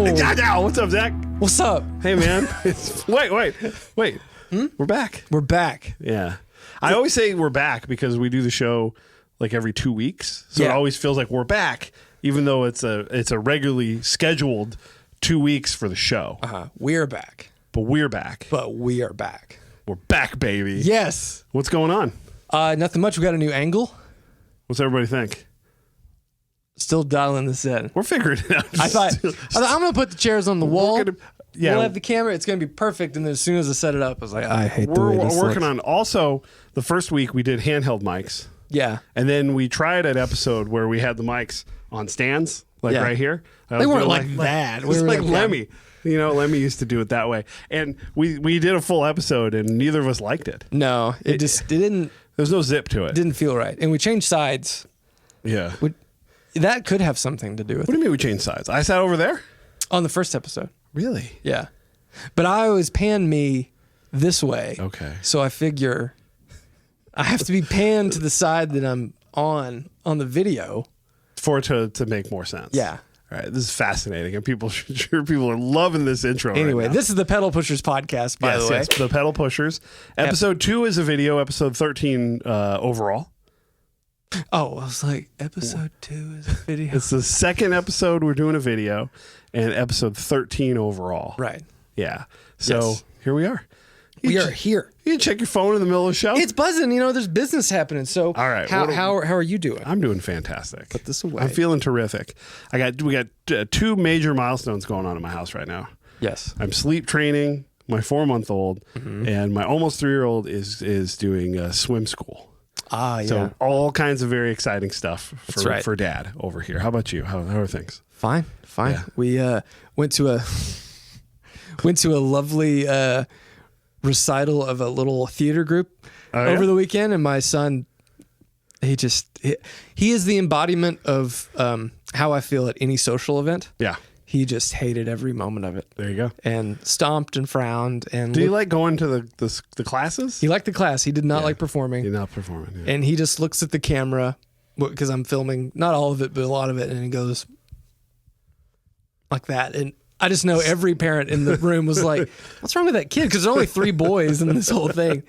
What's up, Zach? What's up? Hey, man. Wait. We're back. We're back. Yeah. I always say we're back because we do the show like every 2 weeks. So it always feels like we're back, even though it's a regularly scheduled 2 weeks for the show. We're back. But we're back. But we are back. We're back, baby. Yes. What's going on? Nothing much. We got a new angle. What's everybody think? Still dialing this in. We're figuring it out. I thought I'm going to put the chairs on the wall. We'll have the camera. It's going to be perfect. And then as soon as I set it up, I was like, I hate the way this We're working looks. on also the first week we did handheld mics. Yeah. And then we tried an episode where we had the mics on stands, like right here. They weren't like that. It was like Lemmy. You know, Lemmy used to do it that way. And we did a full episode and neither of us liked it. No, it didn't. There's no zip to it. Didn't feel right. And we changed sides. Yeah. That could have something to do with What do you mean we changed sides? I sat over there? on the first episode. Really? Yeah. But I always pan me this way. Okay. So I figure I have to be panned to the side that I'm on the video. For it to make more sense. Yeah. All right. This is fascinating. And people are loving this intro. Anyway, right now. This is the Pedal Pushers podcast, by the way. Yes, the Pedal Pushers. Episode 2 is a video. Episode 13 overall. Oh, I was like, episode 2 is a video. It's the second episode we're doing a video, and episode 13 overall. Right. Yeah. So here we are. We are here. You can check your phone in the middle of the show. It's buzzing. You know, there's business happening. So all right. How are you doing? I'm doing fantastic. Put this away. I'm feeling terrific. We got 2 major milestones going on in my house right now. Yes. I'm sleep training my 4-month-old, and my almost 3-year-old is doing swim school. Yeah. So all kinds of very exciting stuff for Dad over here. How about you? How are things? Fine. Yeah. We went to a lovely recital of a little theater group over the weekend, and my son, he is the embodiment of how I feel at any social event. Yeah. He just hated every moment of it. There you go. And stomped and frowned. And Do you like going to the classes? He liked the class. He did not like performing. You're not performing. Yeah. And he just looks at the camera because I'm filming, not all of it, but a lot of it. And he goes like that. And I just know every parent in the room was like, what's wrong with that kid? Because there's only 3 boys in this whole thing.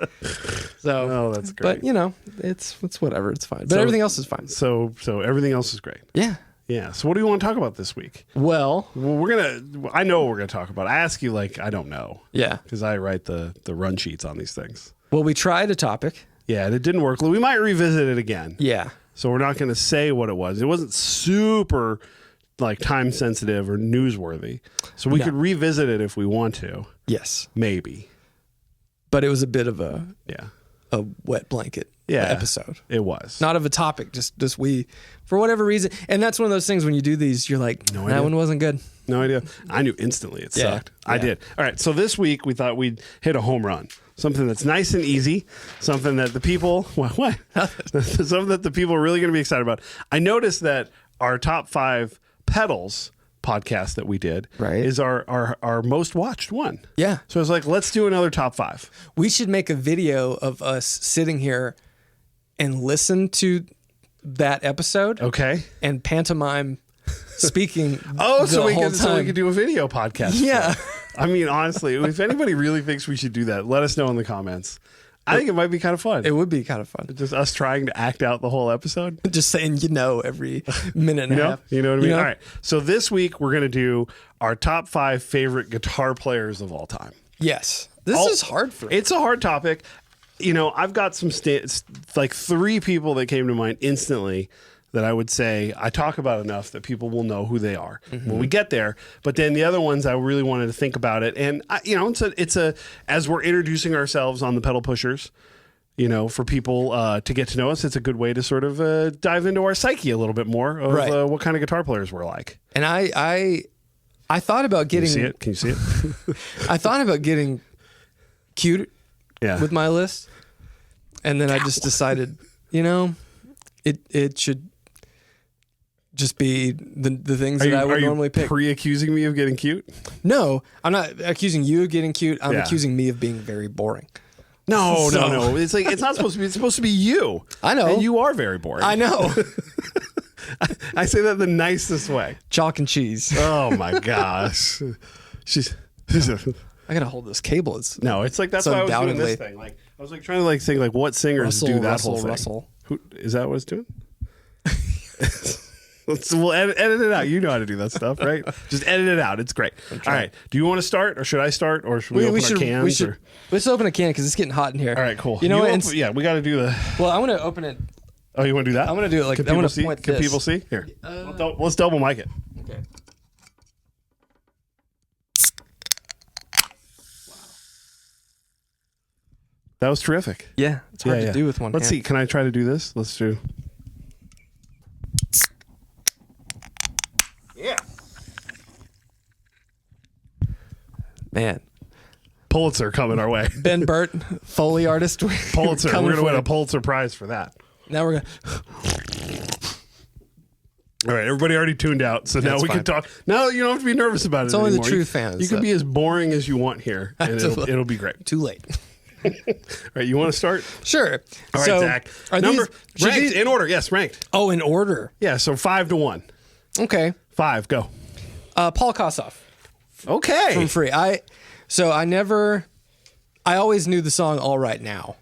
So, that's great. But, you know, it's whatever. It's fine. But everything else is fine. So everything else is great. Yeah. Yeah. So what do you want to talk about this week? Well, I know what we're going to talk about. I ask you like I don't know. Yeah. Because I write the run sheets on these things. Well, we tried a topic. Yeah, and it didn't work. We might revisit it again. Yeah. So we're not going to say what it was. It wasn't super like time sensitive or newsworthy. So we could revisit it if we want to. Yes. Maybe. But it was a bit of a wet blanket episode. It was. Not of a topic, just we, for whatever reason. And that's one of those things when you do these, you're like, that one wasn't good. No idea. I knew instantly it sucked. I did. All right. So this week we thought we'd hit a home run. Something that's nice and easy. Something that the people, what? Something that the people are really going to be excited about. I noticed that our top 5 pedals podcast that we did is our most watched one. Yeah. So I was like, let's do another top 5. We should make a video of us sitting here and listen to that episode. Okay. And pantomime speaking. So we could do a video podcast. Yeah. I mean, honestly, if anybody really thinks we should do that, let us know in the comments. I think it might be kind of fun. It would be kind of fun. Just us trying to act out the whole episode. Just saying, every minute and a half. You know what I mean? All right. So this week we're going to do our top 5 favorite guitar players of all time. Yes. This is hard for me. It's a hard topic. I've got some like 3 people that came to mind instantly that I would say I talk about enough that people will know who they are when we get there. But then the other ones, I really wanted to think about it. And, it's as we're introducing ourselves on the Pedal Pushers, for people to get to know us, it's a good way to sort of dive into our psyche a little bit more of what kind of guitar players we're like. And I thought about getting... Can you see it? I thought about getting cute with my list. And then I just decided, it should just be the things that I would normally pick. Are you accusing me of getting cute? No, I'm not accusing you of getting cute. I'm accusing me of being very boring. No. It's like it's not supposed to be. It's supposed to be you. I know. And you are very boring. I know. I say that the nicest way. Chalk and cheese. Oh my gosh. She's I gotta hold this cable. It's like that's So why I was doing undoubtedly- this thing. Like I was like trying to like think like what singers do that whole thing. Russell. Who is that? What it's doing? We'll edit it out. You know how to do that stuff, right? Just edit it out. It's great. All right. Do you want to start, or should I start, or should we open our cans? Let's open a can because it's getting hot in here. All right, cool. You know what? Yeah, we got to do the. Well, I want to open it. Oh, you want to do that? I'm gonna do it like Can I want people to see? point Can this. people see? Here, let's double mic it. Okay. That was terrific. Yeah, it's hard to do with one. Let's hand. see. Can I try to do this? Let's do. Yeah. Man, Pulitzer coming our way. Ben Burt, Foley artist. Pulitzer. We're going to win for a Pulitzer Prize for that. Now we're gonna. All right, everybody already tuned out, so now That's we can fine. talk. Now you don't have to be nervous about it It's only the anymore. true You- fans You can that- be as boring as you want here, and it'll be great. Too late. All right, you want to start? Sure. All right, So, Zach. are Number these, ranked these, in order. Yes, ranked. Oh, in order. Yeah, so 5-1. Okay. 5, go. Paul Kossoff Okay. from Free. I always knew the song "All Right Now"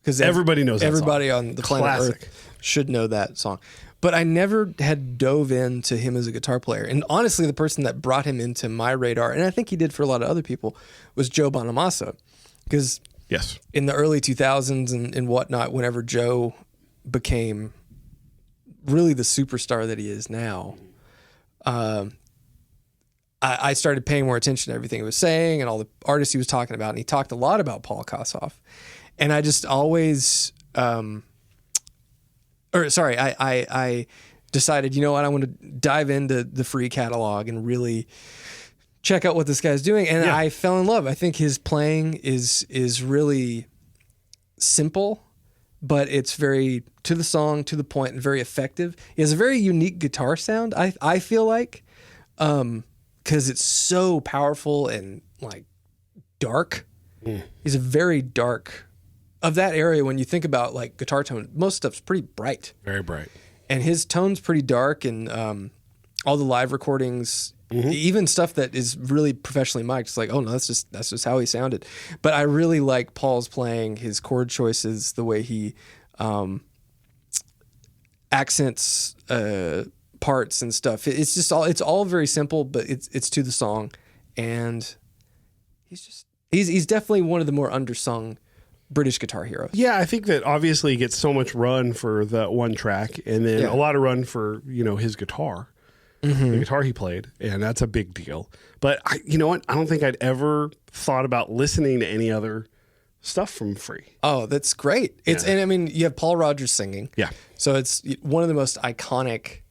because Everybody knows that everybody song. on the planet Classic. Earth should know that song. But I never had dove into him as a guitar player. And honestly, the person that brought him into my radar, and I think he did for a lot of other people, was Joe Bonamassa. Because Yes. in the early 2000s and whatnot, whenever Joe became really the superstar that he is now, I started paying more attention to everything he was saying and all the artists he was talking about. And he talked a lot about Paul Kossoff. And I just always, I decided, you know what, I want to dive into the Free catalog and really check out what this guy's doing. And I fell in love. I think his playing is really simple, but it's very to the song, to the point, and very effective. He has a very unique guitar sound, I feel like, because it's so powerful and like dark. He's a very dark of that area. When you think about like guitar tone, most stuff's pretty bright. Very bright. And his tone's pretty dark, and all the live recordings, even stuff that is really professionally mic'd, it's like, oh no, that's just how he sounded. But I really like Paul's playing, his chord choices, the way he accents parts and stuff. It's all very simple, but it's to the song, and he's definitely one of the more undersung British guitar heroes. Yeah, I think that obviously he gets so much run for that one track, and then a lot of run for his guitar, the guitar he played, and that's a big deal. But you know what? I don't think I'd ever thought about listening to any other stuff from Free. Oh, that's great. And I mean, you have Paul Rogers singing. Yeah. So it's one of the most iconic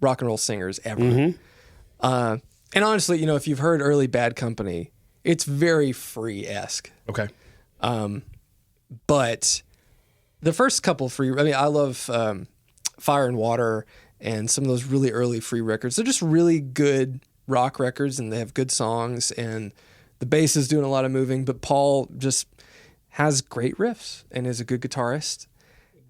rock and roll singers ever. And honestly, if you've heard early Bad Company, it's very Free-esque. Okay. But the first couple Free, I mean, I love Fire and Water and some of those really early Free records. They're just really good rock records, and they have good songs, and the bass is doing a lot of moving, but Paul just has great riffs and is a good guitarist.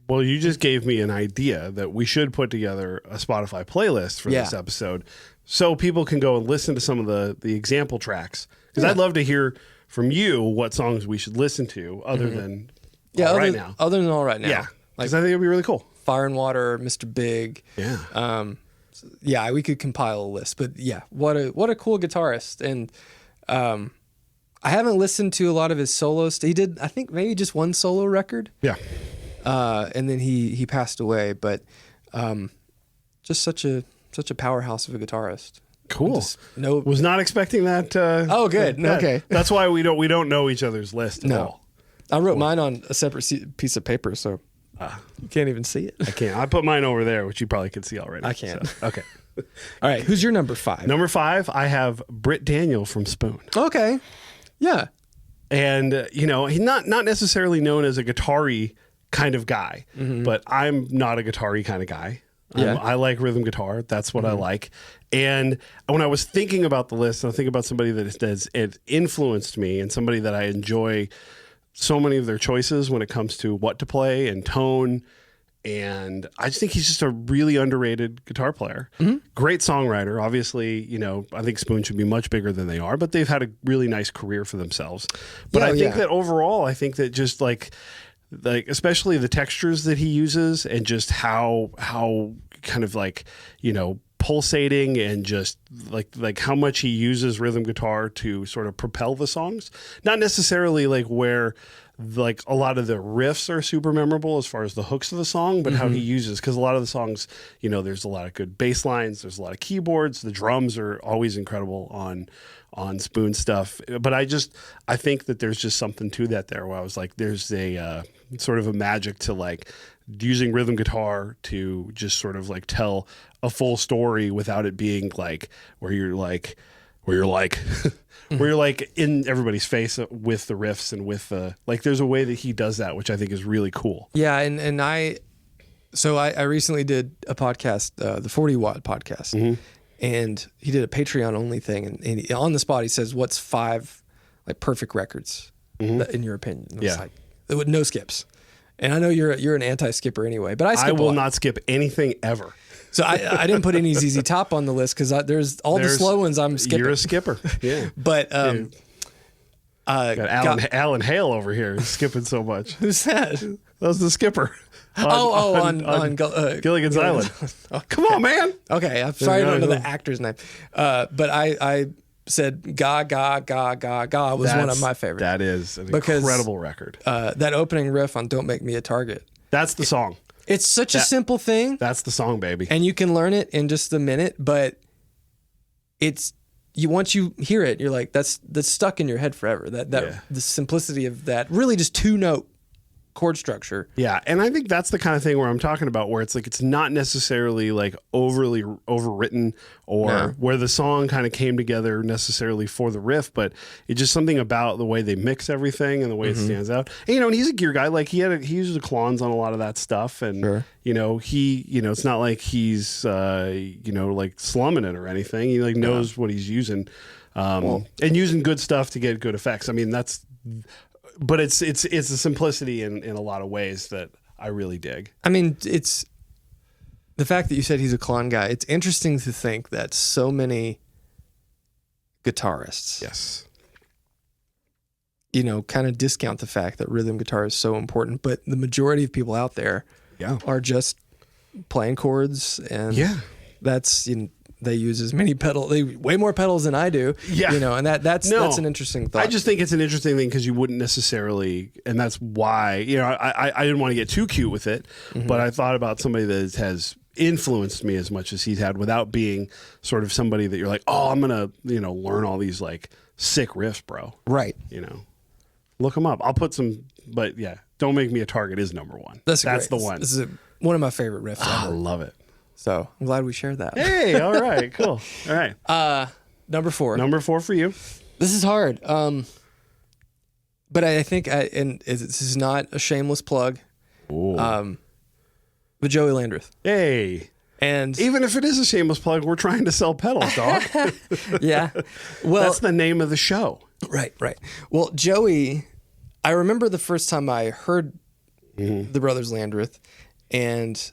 Well, you just gave me an idea that we should put together a Spotify playlist for this episode so people can go and listen to some of the example tracks. Because I'd love to hear from you what songs we should listen to other than All Right Now. Other than All Right Now. Yeah, because I think it'd be really cool. Fire and Water, Mr. Big. Yeah. Yeah, we could compile a list. But yeah, what a cool guitarist. And I haven't listened to a lot of his solos. He did, I think, maybe just one solo record. Yeah. And then he passed away. But just such a powerhouse of a guitarist. Cool. No, Was not expecting that. Oh, good. Okay. That's why we don't know each other's list at all. I wrote mine on a separate piece of paper, so you can't even see it. I can't. I put mine over there, which you probably can see already. I can. So, okay. All right, who's your number 5? Number 5, I have Britt Daniel from Spoon. Okay. Yeah. And, he's not necessarily known as a guitar-y kind of guy, but I'm not a guitar-y kind of guy. Yeah. I like rhythm guitar. That's what I like. And when I was thinking about the list, I think about somebody that has influenced me and somebody that I enjoy so many of their choices when it comes to what to play and tone. And I just think he's just a really underrated guitar player. Great songwriter. Obviously, you know, I think Spoon should be much bigger than they are, but they've had a really nice career for themselves. But I think that overall, I think that just like especially the textures that he uses and just how kind of like, you know, pulsating and just like how much he uses rhythm guitar to sort of propel the songs. Not necessarily like where like a lot of the riffs are super memorable as far as the hooks of the song, but how he uses, because a lot of the songs, you know, there's a lot of good bass lines, there's a lot of keyboards, the drums are always incredible on Spoon stuff. But I think that there's just something to that there where I was like, there's a sort of a magic to like using rhythm guitar to just sort of like tell a full story without it being like where you're like in everybody's face with the riffs and with the like. There's a way that he does that, which I think is really cool. Yeah, and I recently did a podcast, the 40 Watt podcast, and he did a Patreon only thing, and he, on the spot he says, "What's 5 like perfect records in your opinion?" And it's like with no skips. And I know you're an anti-skipper anyway, but I will not skip anything ever. So I didn't put any ZZ Top on the list because there's the slow ones I'm skipping. You're a skipper, yeah. But got Alan Hale over here skipping so much. Who's that? That was the skipper. On Gilligan's Island. Come on, man. Okay, I'm sorry I don't know the actor's name. But I said Ga Ga Ga Ga Ga was one of my favorites. That is an incredible record. That opening riff on Don't Make Me a Target. That's the song. It's such a simple thing. That's the song, baby. And you can learn it in just a minute, but once you hear it, you're like, that's stuck in your head forever. The simplicity of that, really just 2-note chord structure. Yeah, and I think that's the kind of thing where I'm talking about, where it's like it's not necessarily like overly overwritten or where the song kind of came together necessarily for the riff, but it's just something about the way they mix everything and the way it stands out. And, you know, and he's a gear guy. Like he uses the clones on a lot of that stuff, and you know, it's not like he's you know, like slumming it or anything. He like knows what he's using, and using good stuff to get good effects. I mean, but it's a simplicity in a lot of ways that I really dig. I mean, it's the fact that you said he's a clone guy. It's interesting to think that so many guitarists, you know, kind of discount the fact that rhythm guitar is so important, but the majority of people out there are just playing chords, and that's, you know, they use as many pedals, way more pedals than I do. Yeah. You know, and that's an interesting thought. I just think it's an interesting thing because you wouldn't necessarily, and that's why, you know, I didn't want to get too cute with it, but I thought about somebody that has influenced me as much as he's had without being sort of somebody that you're like, oh, I'm going to, you know, learn all these like sick riffs, bro. Right. You know, look them up. I'll put some, but yeah, Don't Make Me a Target is number one. That's the one. This is one of my favorite riffs ever. I love it. So I'm glad we shared that. Hey, all right, cool. All right. Number 4. Number 4 for you. This is hard. But I think, and this is not a shameless plug. But Joey Landreth. Hey. And even if it is a shameless plug, we're trying to sell pedals, dog. Yeah. Well, that's the name of the show. Right. Well, Joey, I remember the first time I heard the Brothers Landreth, and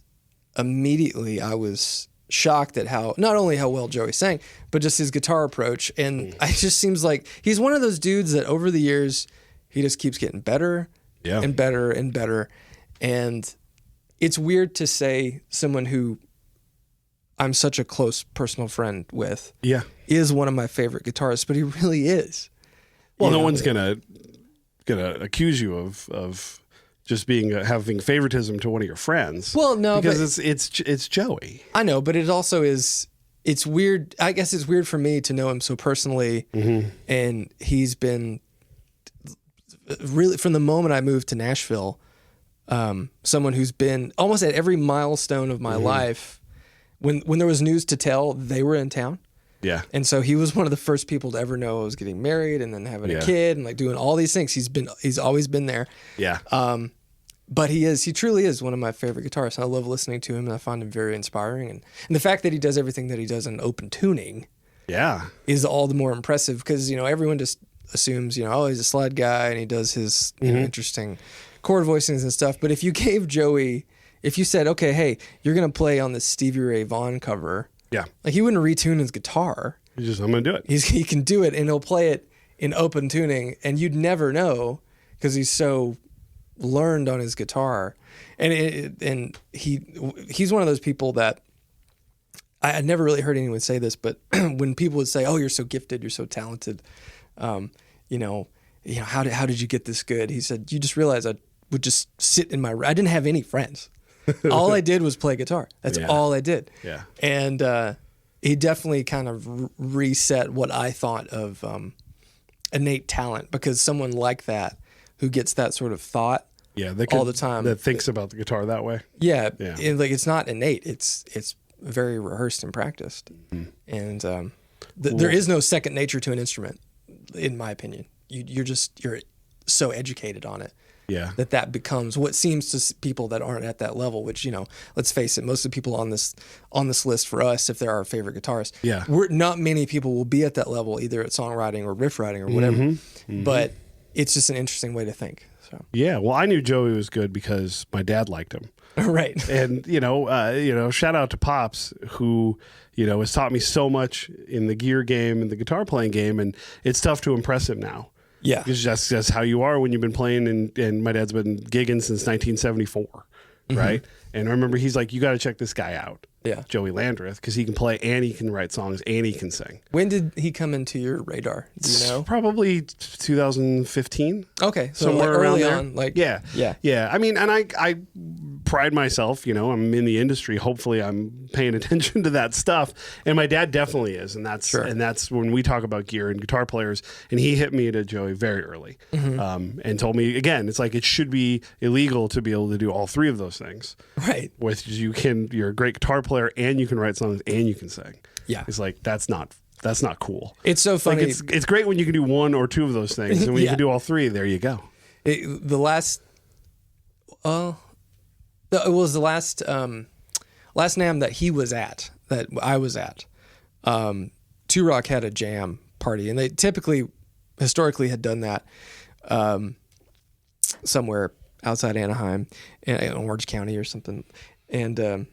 immediately I was shocked at not only how well Joey sang, but just his guitar approach. And it just seems like he's one of those dudes that over the years, he just keeps getting better and better and better. And it's weird to say someone who I'm such a close personal friend with is one of my favorite guitarists, but he really is. Well, no one's gonna accuse you of just having favoritism to one of your friends. Well, no, because it's Joey. I know, but it also is. It's weird. I guess it's weird for me to know him so personally, and he's been really from the moment I moved to Nashville, someone who's been almost at every milestone of my life. When there was news to tell, they were in town. Yeah. And so he was one of the first people to ever know I was getting married and then having a kid and like doing all these things. He's always been there. Yeah. But he truly is one of my favorite guitarists. I love listening to him, and I find him very inspiring. And the fact that he does everything that he does in open tuning is all the more impressive because, you know, everyone just assumes, you know, oh, he's a slide guy and he does his you know, interesting chord voicings and stuff. But if you gave Joey if you said, okay, hey, you're going to play on this Stevie Ray Vaughan cover. Yeah. Like he wouldn't retune his guitar. I'm going to do it. He can do it and he'll play it in open tuning and you'd never know because he's so learned on his guitar. And he's one of those people that I never really heard anyone say this, but when people would say, "Oh, you're so gifted, you're so talented," you know, how did you get this good? He said, "You just realize I would just sit in I didn't have any friends. All I did was play guitar. That's all I did." Yeah. And he definitely kind of reset what I thought of innate talent, because someone like that who gets that sort of thought all the time, that thinks about the guitar that way. Yeah. And like it's not innate. It's very rehearsed and practiced. Mm-hmm. And there is no second nature to an instrument, in my opinion. You're so educated on it. Yeah. That becomes what seems to people that aren't at that level, which, let's face it, most of the people on this list for us, if they're our favorite guitarists, not many people will be at that level, either at songwriting or riff writing or whatever. Mm-hmm. Mm-hmm. But it's just an interesting way to think. So. Yeah. Well, I knew Joey was good because my dad liked him. Right. And, shout out to Pops, who, has taught me so much in the gear game and the guitar playing game. And it's tough to impress him now. Yeah. It's just how you are when you've been playing, and my dad's been gigging since 1974. Mm-hmm. Right. And I remember he's like, you got to check this guy out. Yeah. Joey Landreth, because he can play and he can write songs and he can sing. When did he come into your radar? Do you know? Probably 2015. Okay. So somewhere around early there. On, Yeah. I mean, and I pride myself, I'm in the industry. Hopefully I'm paying attention to that stuff. And my dad definitely is. And that's when we talk about gear and guitar players, and he hit me to Joey very early. Mm-hmm. And told me, again, it's like, it should be illegal to be able to do all three of those things. Right. Which you're a great guitar player and you can write songs and you can sing. Yeah. It's like, that's not cool. It's so funny. Like it's great when you can do one or two of those things, and when you can do all three, there you go. It was the last NAMM that he was at, that I was at. Two Rock had a jam party, and they historically had done that somewhere outside Anaheim, in Orange County or something, and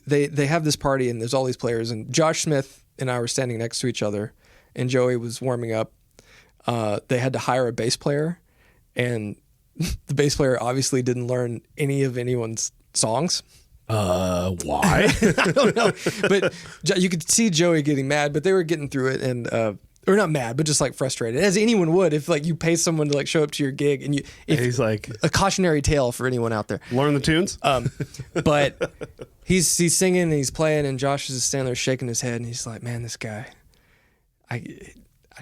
they have this party, and there's all these players, and Josh Smith and I were standing next to each other, and Joey was warming up. They had to hire a bass player, and the bass player obviously didn't learn any of anyone's songs. Why? I don't know. But you could see Joey getting mad, but they were getting through it, and or not mad, but just like frustrated, as anyone would if like you pay someone to like show up to your gig, and he's like, a cautionary tale for anyone out there. Learn the tunes. But he's singing and he's playing, and Josh is just standing there shaking his head, and he's like, man, this guy, I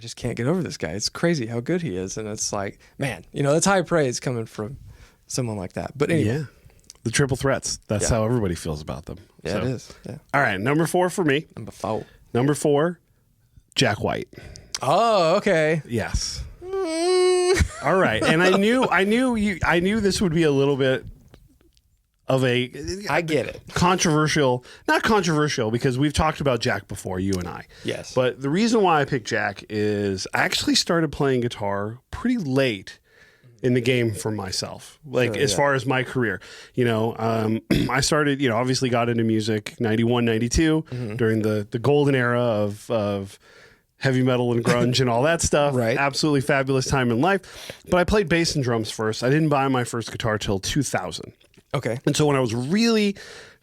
just can't get over this guy. It's crazy how good he is. And it's like, man, that's high praise coming from someone like that. But anyway. Yeah. The triple threats. That's how everybody feels about them. Yeah, it is. Yeah. All right. Number 4 for me. Number 4, Jack White. Oh, okay. Yes. All right. And I knew this would be a little bit of I get it. Not controversial, because we've talked about Jack before, you and I. Yes. But the reason why I picked Jack is I actually started playing guitar pretty late in the game for myself, as far as my career. I started, obviously got into music 91, 92 during the golden era of heavy metal and grunge and all that stuff. Right. Absolutely fabulous time in life. But I played bass and drums first. I didn't buy my first guitar till 2000. Okay. And so when I was really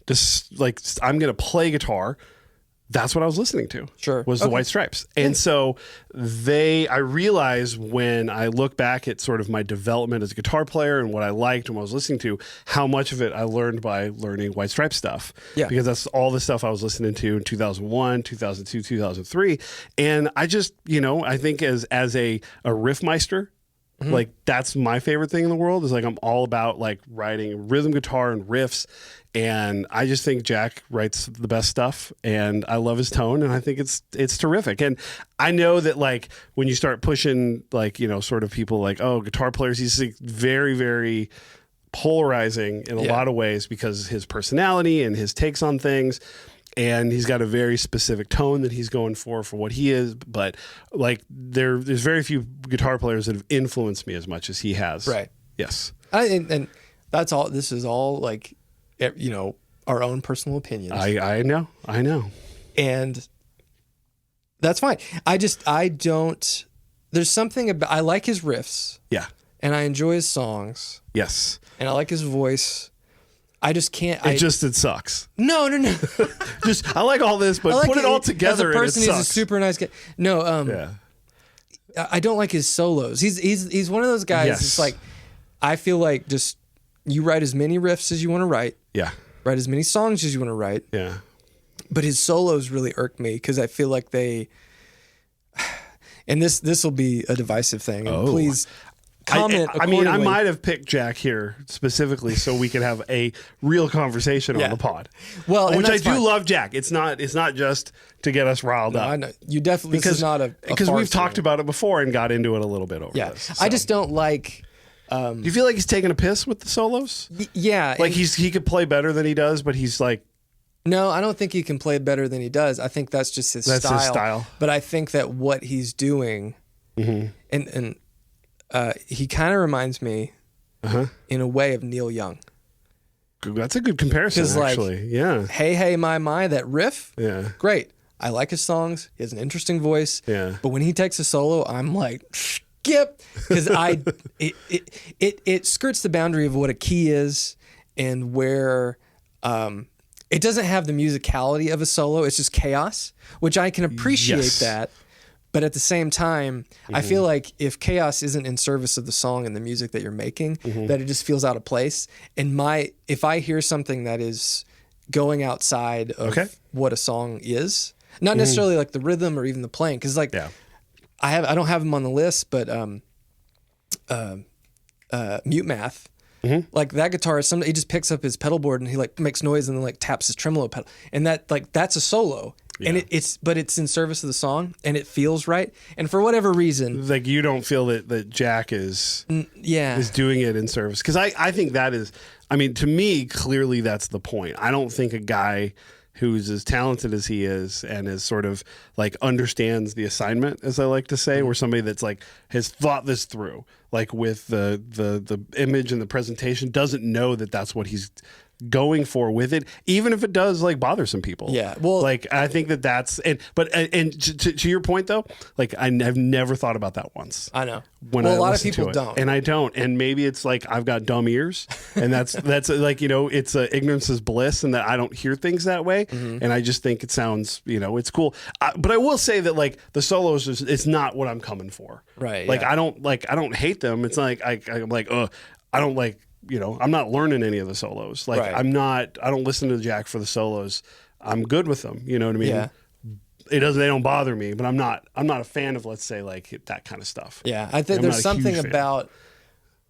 just like, I'm going to play guitar, that's what I was listening to. Sure. Was the White Stripes. And so I realized when I look back at sort of my development as a guitar player and what I liked and what I was listening to, how much of it I learned by learning White Stripes stuff. Yeah. Because that's all the stuff I was listening to in 2001, 2002, 2003. And I just, I think as a riffmeister, like that's my favorite thing in the world, is like I'm all about like writing rhythm guitar and riffs, and I just think Jack writes the best stuff, and I love his tone, and I think it's terrific. And I know that like when you start pushing like sort of people like, oh, guitar players, he's like very, very polarizing in a lot of ways because his personality and his takes on things. And he's got a very specific tone that he's going for what he is. But like there's very few guitar players that have influenced me as much as he has. Right. Yes. And That's all. This is all like, you know, our own personal opinions. I know. And that's fine. I don't, there's something about, I like his riffs. Yeah. And I enjoy his songs. Yes. And I like his voice. I just can't. It sucks. No. Just, I like all this, but put it all together as a person, and it he's sucks. a super nice guy. No, Yeah. I don't like his solos. He's one of those guys. Yes. It's like, I feel like just, you write as many riffs as you want to write. Yeah. Write as many songs as you want to write. Yeah. But his solos really irk me because I feel like they, and this will be a divisive thing. And please comment. I mean, I might have picked Jack here specifically so we could have a real conversation on the pod. Well, which I do love Jack. It's not just to get us riled up. I know. You definitely, this is not a because we've talked about it before and got into it a little bit over this. So. I just don't like. Do you feel like he's taking a piss with the solos? Yeah. Like he could play better than he does, but he's like. No, I don't think he can play better than he does. I think that's just his style. That's his style. But I think that what he's doing, and he kind of reminds me, in a way, of Neil Young. That's a good comparison, actually. Yeah. Hey, my, that riff. Yeah. Great. I like his songs. He has an interesting voice. Yeah. But when he takes a solo, I'm like, skip, because it skirts the boundary of what a key is and where. It doesn't have the musicality of a solo. It's just chaos, which I can appreciate that. But at the same time, I feel like if chaos isn't in service of the song and the music that you're making, that it just feels out of place. And if I hear something that is going outside of what a song is, not necessarily like the rhythm or even the playing, because like I don't have them on the list, but Mute Math. Like that guitarist, he just picks up his pedal board and he like makes noise and then like taps his tremolo pedal, and that's a solo, and it's in service of the song and it feels right. And for whatever reason, like you don't feel that Jack is doing it in service, because I think that is, I mean, to me clearly that's the point. I don't think a guy who's as talented as he is and is sort of like understands the assignment, as I like to say, or somebody that's like has thought this through, like with the image and the presentation, doesn't know that that's what he's going for with it, even if it does like bother some people. Yeah, well, like I think that's and to your point though, like I've never thought about that once. I know. When a lot of people don't, and I don't, and maybe it's like I've got dumb ears, and that's like, you know, it's ignorance is bliss, and that I don't hear things that way, and I just think it sounds, you know, it's cool. But I will say that like the solos it's not what I'm coming for. Right. Like I don't hate them. It's like I'm like I don't like. You know, I'm not learning any of the solos. Like I don't listen to Jack for the solos. I'm good with them. You know what I mean? Yeah. They don't bother me, but I'm not a fan of, let's say, like that kind of stuff. Yeah. I think there's something about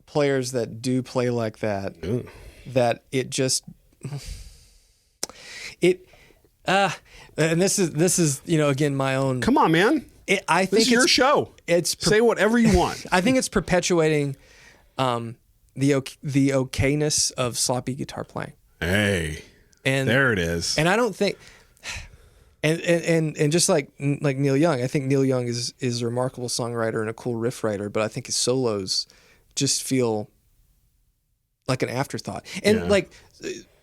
players that do play like that, that it just, and this is, you know, again, my own. Come on, man. I think it's your show. Say whatever you want. I think it's perpetuating, the okayness of sloppy guitar playing. Hey, and there it is. And I don't think, and just like Neil Young, I think Neil Young is a remarkable songwriter and a cool riff writer, but I think his solos just feel like an afterthought. And like,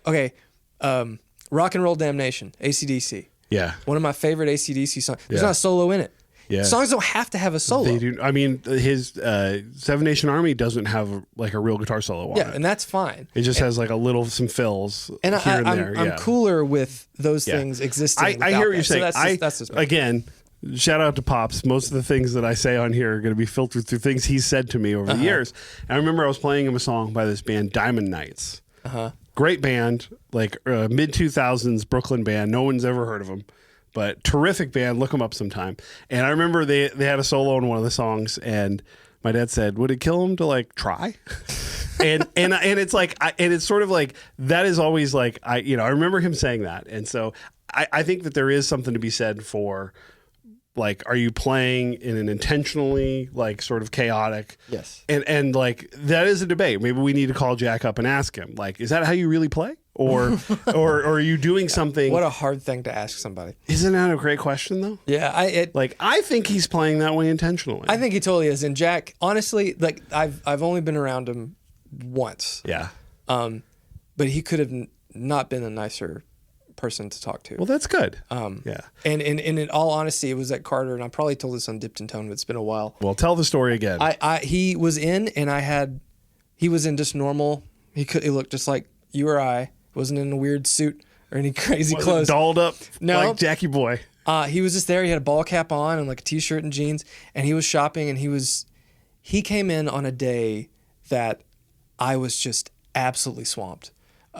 okay, Rock and Roll Damnation, AC/DC. Yeah, one of my favorite AC/DC songs. There's not a solo in it. Yeah. Songs don't have to have a solo. They do. I mean, his Seven Nation Army doesn't have like a real guitar solo on it. Yeah, and that's fine. It just has like some fills and here and there. I'm cooler with those things existing. I hear what you're saying. So that's just again, shout out to Pops. Most of the things that I say on here are going to be filtered through things he's said to me over the years. And I remember I was playing him a song by this band, Diamond Knights. Great band, like mid 2000s Brooklyn band. No one's ever heard of them. But terrific band. Look them up sometime. And I remember they had a solo in one of the songs, and my dad said, "Would it kill him to like try?" and it's like, and it's sort of like that is always like I remember him saying that, and so I think that there is something to be said for like, are you playing in an intentionally like sort of chaotic? Yes. And like that is a debate. Maybe we need to call Jack up and ask him, like, is that how you really play? Or are you doing something? What a hard thing to ask somebody. Isn't that a great question though? Yeah, I think he's playing that way intentionally. I think he totally is. And Jack, honestly, like I've only been around him once. Yeah. But he could have not been a nicer person to talk to. Well, that's good. Yeah. And in all honesty, it was at Carter, and I probably told this on Dipped in Tone, but it's been a while. Well, tell the story again. He was in, and he was in just normal. He looked just like you or I. Wasn't in a weird suit or any crazy clothes. Dolled up like Jackie Boy. He was just there. He had a ball cap on and like a t-shirt and jeans, and he was shopping, and he came in on a day that I was just absolutely swamped.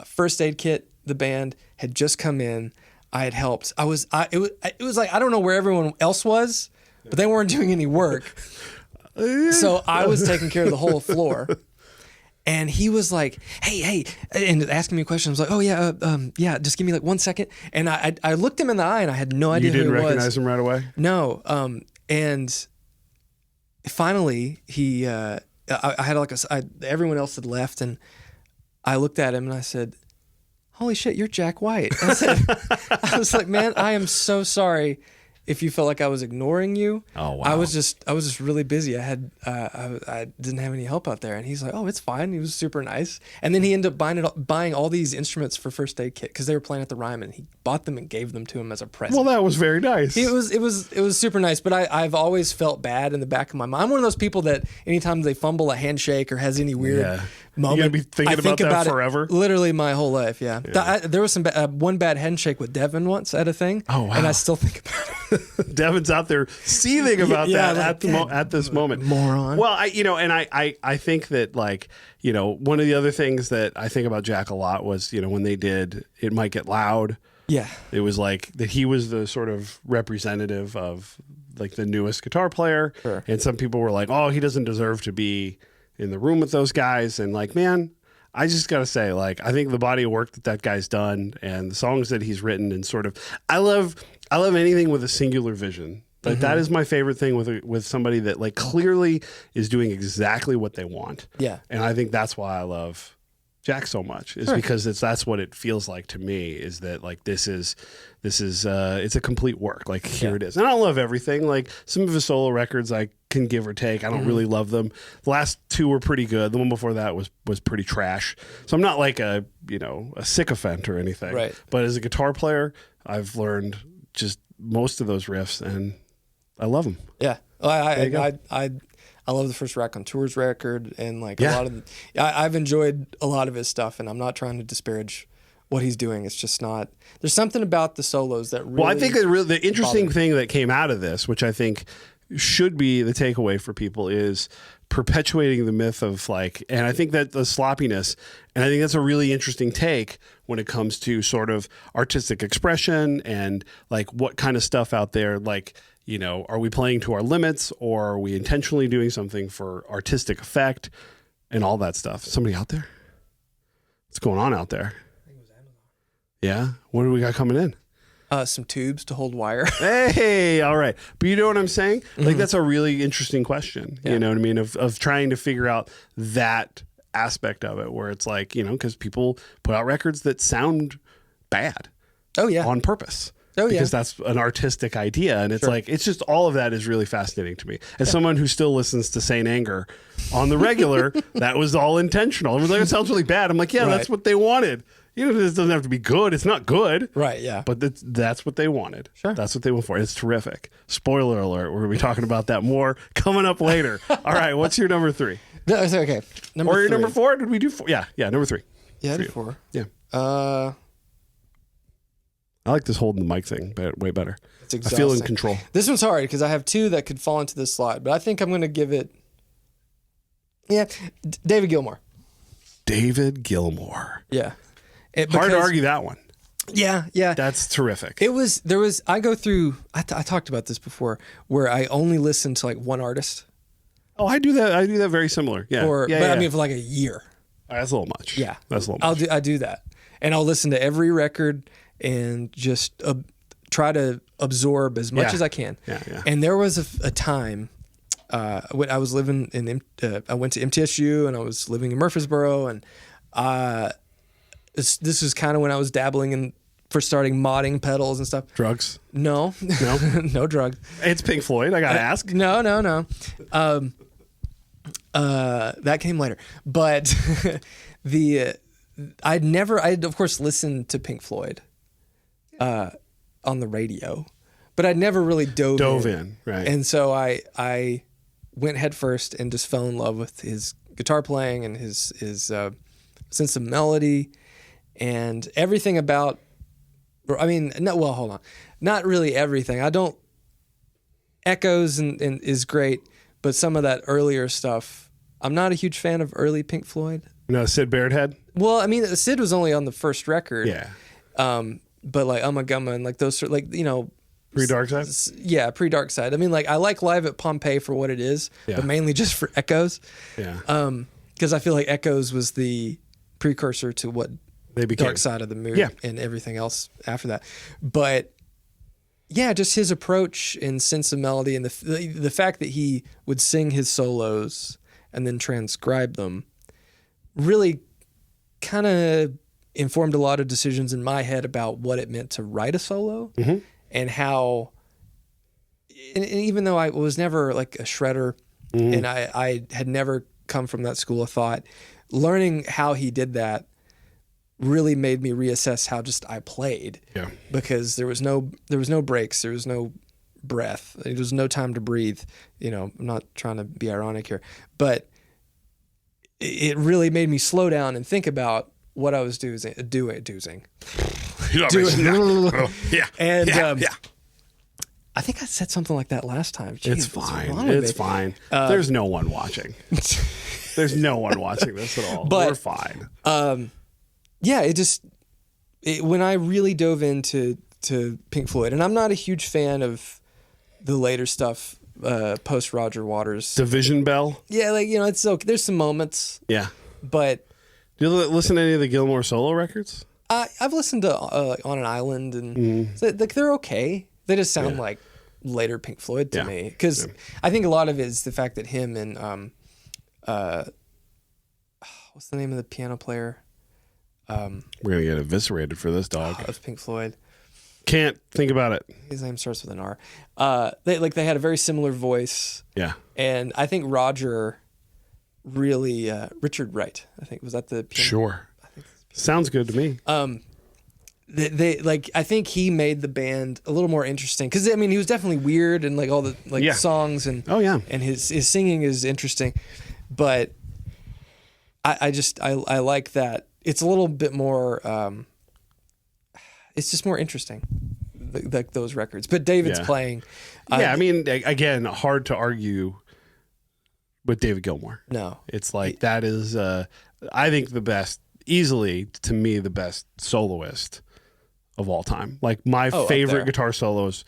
First Aid Kit, the band, had just come in. I had helped. It was like, I don't know where everyone else was, but they weren't doing any work. So I was taking care of the whole floor. And he was like, hey, and asking me questions. I was like, oh, yeah, just give me like 1 second. And I looked him in the eye, and I had no idea who he was. You didn't recognize him right away? No. And finally, I had everyone else had left, and I looked at him, and I said, holy shit, you're Jack White. I was like, man, I am so sorry if you felt like I was ignoring you. Oh, wow. I was just really busy. I didn't have any help out there. And he's like, oh, it's fine. He was super nice. And then he ended up buying all these instruments for First Aid Kit because they were playing at the Ryman. He bought them and gave them to him as a present. Well, that was very nice. It was super nice. But I've always felt bad in the back of my mind. I'm one of those people that anytime they fumble a handshake or has any weird moment, you're gonna be thinking about that forever. Literally my whole life. Yeah. There was one bad handshake with Devin once at a thing. Oh, wow. And I still think about it. Devin's out there seething about that at this moment. Moron. Well, I think that, like, you know, one of the other things that I think about Jack a lot was, you know, when they did It Might Get Loud. Yeah. It was like that he was the sort of representative of like the newest guitar player. Sure. And some people were like, oh, he doesn't deserve to be in the room with those guys. And like, man, I just got to say, like, I think the body of work that guy's done and the songs that he's written and sort of, I love anything with a singular vision. Like that is my favorite thing with somebody that like clearly is doing exactly what they want. Yeah. And I think that's why I love Jack so much is because that's what it feels like to me is that like this is it's a complete work. Like here it is. And I don't love everything. Like some of his solo records I can give or take. I don't really love them. The last two were pretty good. The one before that was pretty trash. So I'm not like a sycophant or anything. Right. But as a guitar player, I've learned just most of those riffs and I love them. Yeah. I love the first Rack on Tours record and like a lot of I've enjoyed a lot of his stuff, and I'm not trying to disparage what he's doing. It's just not, there's something about the solos that really, well, I think the interesting thing that came out of this, which I think should be the takeaway for people, is perpetuating the myth of like, and I think that the sloppiness, and I think that's a really interesting take when it comes to sort of artistic expression and like what kind of stuff out there, like, you know, are we playing to our limits or are we intentionally doing something for artistic effect and all that stuff? Somebody out there? What's going on out there? I think it was Amazon. Yeah? What do we got coming in? Some tubes to hold wire. Hey, all right. But you know what I'm saying? Like that's a really interesting question. Yeah. You know what I mean? Of trying to figure out that aspect of it where it's like, you know, because people put out records that sound bad. Oh, yeah. On purpose. Oh, because that's an artistic idea. And it's like, it's just all of that is really fascinating to me. As someone who still listens to Saint Anger on the regular, that was all intentional. It was like, it sounds really bad. I'm like, yeah, that's what they wanted. You know, this doesn't have to be good. It's not good. Right, yeah. But that's what they wanted. Sure. That's what they went for. It's terrific. Spoiler alert. We're going to be talking about that more coming up later. All right. What's your number 3? No, okay. Number or your 3. number 4? Did we do 4? Yeah, number 3. Yeah, I did 4. Yeah. I like this holding the mic thing way better. It's exhausting. I feel in control. This one's hard because I have 2 that could fall into this slot, but I think I'm going to give it, David Gilmour. David Gilmour. Yeah. Hard to argue that one. Yeah. That's terrific. I go through, I talked about this before, where I only listen to like one artist. Oh, I do that. I do that very similar. Yeah. I mean, for like a year. That's a little much. Yeah. That's a little much. I do that. And I'll listen to every record and just try to absorb as much as I can. Yeah. And there was a time when I was living I went to MTSU and I was living in Murfreesboro, and this was kind of when I was dabbling in first starting modding pedals and stuff. Drugs? No. No drugs. It's Pink Floyd. I gotta ask. No. That came later. But I'd of course listened to Pink Floyd on the radio, but I'd never really dove in. Right. And so I went head first and just fell in love with his guitar playing and his sense of melody and everything about. I mean, no, well, hold on, not really everything. I don't. Echoes and is great, but some of that earlier stuff, I'm not a huge fan of early Pink Floyd. No, Sid Barrett Head? Well, I mean, Sid was only on the first record. Yeah. But like Gumma and like those, like, you know. Pre-Dark Side? Yeah, pre-Dark Side. I mean, like, I like Live at Pompeii for what it is, but mainly just for Echoes. Yeah. Because I feel like Echoes was the precursor to what they became. Dark Side of the Moon and everything else after that. But yeah, just his approach and sense of melody and the fact that he would sing his solos and then transcribe them really kind of informed a lot of decisions in my head about what it meant to write a solo and how, and even though I was never like a shredder and I had never come from that school of thought, learning how he did that really made me reassess how just I played. Yeah. Because there was no breaks, there was no breath, there was no time to breathe. You know, I'm not trying to be ironic here, but it really made me slow down and think about what I was doing. And I think I said something like that last time. Jeez, it's fine. It's fine. There's no one watching. There's no one watching this at all. But, we're fine. Yeah, when I really dove into Pink Floyd, and I'm not a huge fan of the later stuff post Roger Waters. Division Bell? Yeah, like, you know, it's okay. There's some moments. Yeah. But do you listen to any of the Gilmour solo records? I've listened to On an Island, and like they're okay. They just sound like later Pink Floyd to me. Because I think a lot of it is the fact that him and what's the name of the piano player? We're gonna get eviscerated for this dog. Of Pink Floyd. Can't think about it. His name starts with an R. They had a very similar voice. Yeah. And I think Roger really Richard Wright, I think, was that the piano? Sure. Sounds good to me. They like, I think he made the band a little more interesting because I mean he was definitely weird and like all the songs and and his singing is interesting, but I like that. It's a little bit more, it's just more interesting, like those records. But David's playing. I mean, again, hard to argue with David Gilmour. No. It's like that is, I think easily to me, the best soloist of all time. Like my favorite guitar solos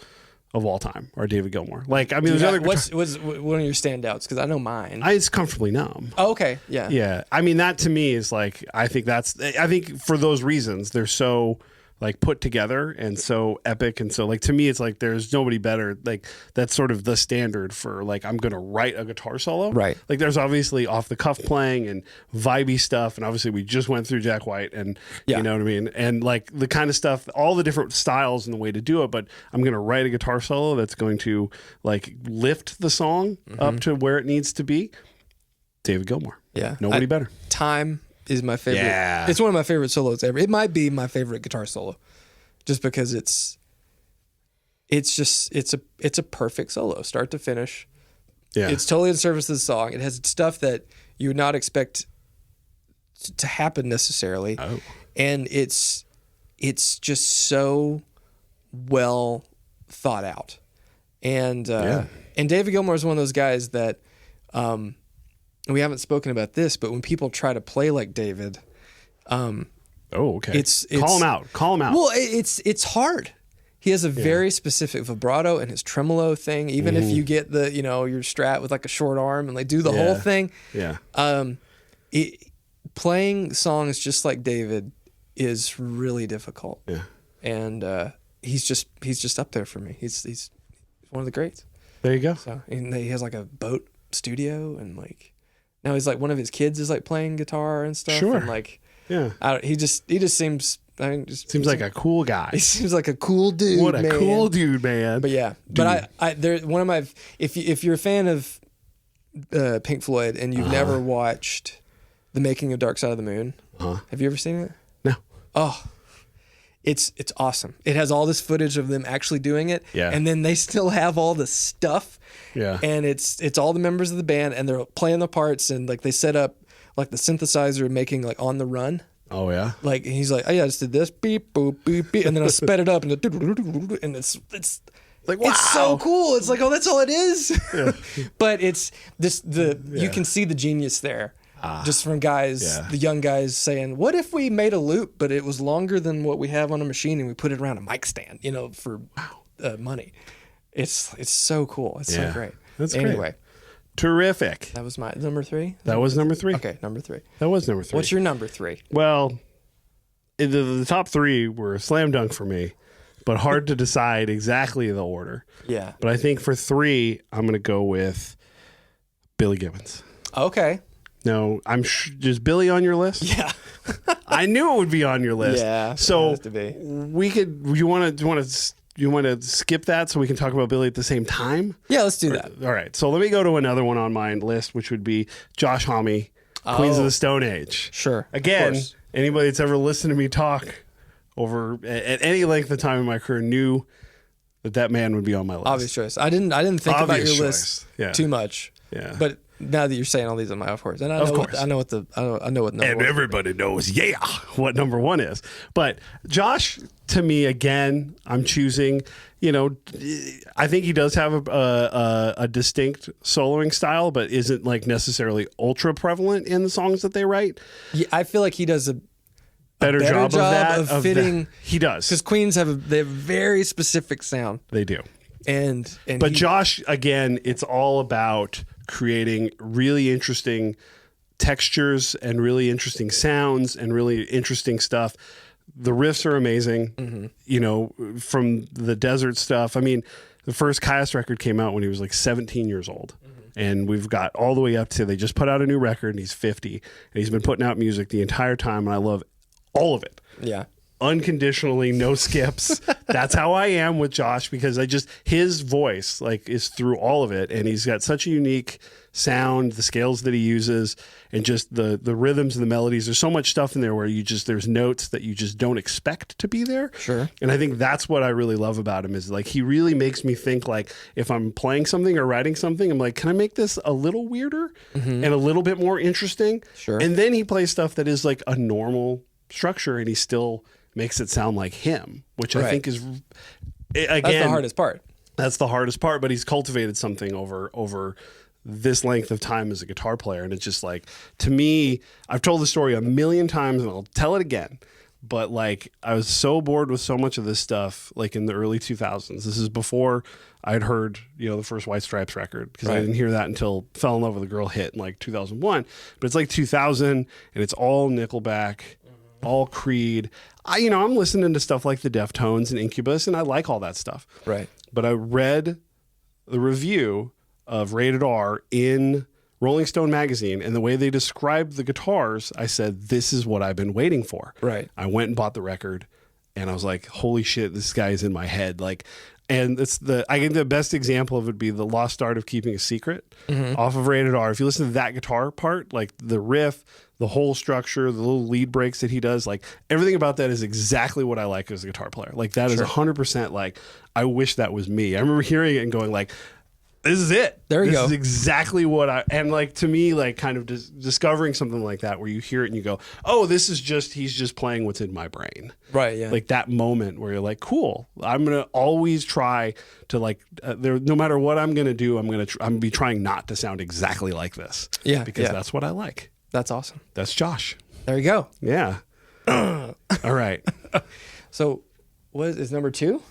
of all time are David Gilmour. Like, I mean, there's other. What's one of your standouts? Because I know mine. It's Comfortably Numb. Oh, okay. Yeah. Yeah. I mean, that to me is like, I think for those reasons, they're so like put together and so epic. And so like, to me, it's like, there's nobody better. Like that's sort of the standard for like, I'm going to write a guitar solo. Right. Like there's obviously off the cuff playing and vibey stuff. And obviously we just went through Jack White and you know what I mean? And like the kind of stuff, all the different styles and the way to do it, but I'm going to write a guitar solo that's going to like lift the song up to where it needs to be. David Gilmour. Yeah. Nobody better. Time is my favorite. Yeah. It's one of my favorite solos ever. It might be my favorite guitar solo just because it's a perfect solo, start to finish. Yeah. It's totally in service of the song. It has stuff that you would not expect to happen necessarily. Oh. And it's just so well thought out. And David Gilmour is one of those guys that we haven't spoken about this, but when people try to play like David, okay. It's call him out. Well, it's hard. He has a very specific vibrato and his tremolo thing. Even if you get the your Strat with like a short arm and like do the whole thing. Yeah. Playing songs just like David is really difficult. Yeah. And he's just up there for me. He's one of the greats. There you go. So and he has like a boat studio and like. Now he's like one of his kids is like playing guitar and stuff. Sure. And like, he just seems. Seems like a cool guy. He seems like a cool dude. What a cool dude, man. But yeah, dude. But there one of my if you're a fan of Pink Floyd and you've never watched The Making of Dark Side of the Moon, Have you ever seen it? No. Oh, it's awesome. It has all this footage of them actually doing it. Yeah. And then they still have all the stuff. Yeah. And it's all the members of the band, and they're playing the parts, and like they set up like the synthesizer making like On the Run. Oh yeah. Like he's like, oh yeah, I just did this beep boop beep beep, and then I sped it up and it's Like, wow. It's so cool. It's like, oh, that's all it is. Yeah. But it's this you can see the genius there. Just from guys, the young guys saying, what if we made a loop, but it was longer than what we have on a machine and we put it around a mic stand, for money. It's so cool. It's so great. That's anyway. Great. Terrific. That was my number 3. That was number 3. Okay, number 3. That was number 3. What's your number 3? Well, the top 3 were a slam dunk for me, but hard to decide exactly the order. Yeah. But I think for 3, I'm going to go with Billy Gibbons. Okay. No, is Billy on your list? Yeah. I knew it would be on your list. Yeah. So it has to be. we could. You want to skip that so we can talk about Billy at the same time? Yeah, let's do that. All right. So let me go to another one on my list, which would be Josh Homme, Queens of the Stone Age. Sure. Again, anybody that's ever listened to me talk over at any length of time in my career knew that man would be on my list. Obvious choice. I didn't think about your list too much. Yeah. But now that you're saying all these, I'm like, of course. And I know what number and everybody knows, what number 1 is. But Josh, to me, again, I'm choosing, I think he does have a distinct soloing style, but isn't like necessarily ultra prevalent in the songs that they write. Yeah, I feel like he does a better job of that. Of fitting. He does. Because Queens they have a very specific sound. They do. But Josh, again, it's all about creating really interesting textures and really interesting sounds and really interesting stuff. The riffs are amazing, from the desert stuff. I mean, the first Guitarists record came out when he was like 17 years old. And we've got all the way up to, they just put out a new record and he's 50. And he's been putting out music the entire time. And I love all of it. Yeah. Unconditionally, no skips. That's how I am with Josh, because his voice is through all of it, and he's got such a unique sound, the scales that he uses, and just the rhythms and the melodies. There's so much stuff in there where there's notes that you just don't expect to be there. Sure. And I think that's what I really love about him is he really makes me think if I'm playing something or writing something, I'm like, can I make this a little weirder and a little bit more interesting? Sure. And then he plays stuff that is like a normal structure, and he still makes it sound like him, which I think is, again, that's the hardest part. That's the hardest part, but he's cultivated something over this length of time as a guitar player. And it's just to me, I've told the story a million times and I'll tell it again. But I was so bored with so much of this stuff, in the early 2000s. This is before I'd heard, the first White Stripes record, because I didn't hear that until Fell in Love with a Girl hit in 2001. But it's 2000 and it's all Nickelback, all Creed. I'm listening to stuff like the Deftones and Incubus, and I like all that stuff. Right. But I read the review of Rated R in Rolling Stone magazine, and the way they described the guitars, I said, this is what I've been waiting for. Right. I went and bought the record, and I was like, holy shit, this guy is in my head. And I think the best example of it would be the Lost Art of Keeping a Secret off of Rated R. If you listen to that guitar part, the riff, the whole structure, the little lead breaks that he does, everything about that is exactly what I like as a guitar player. That is 100% I wish that was me. I remember hearing it and going this is it. There you go. This is exactly what to me, kind of discovering something like that where you hear it and you go, oh, he's just playing what's in my brain. Right. Yeah. That moment where you're cool, I'm going to always try to no matter what I'm going to do, I'm going to be trying not to sound exactly like this. Yeah. Because that's what I like. That's awesome. That's Josh. There you go. Yeah. All right. So what is number 2?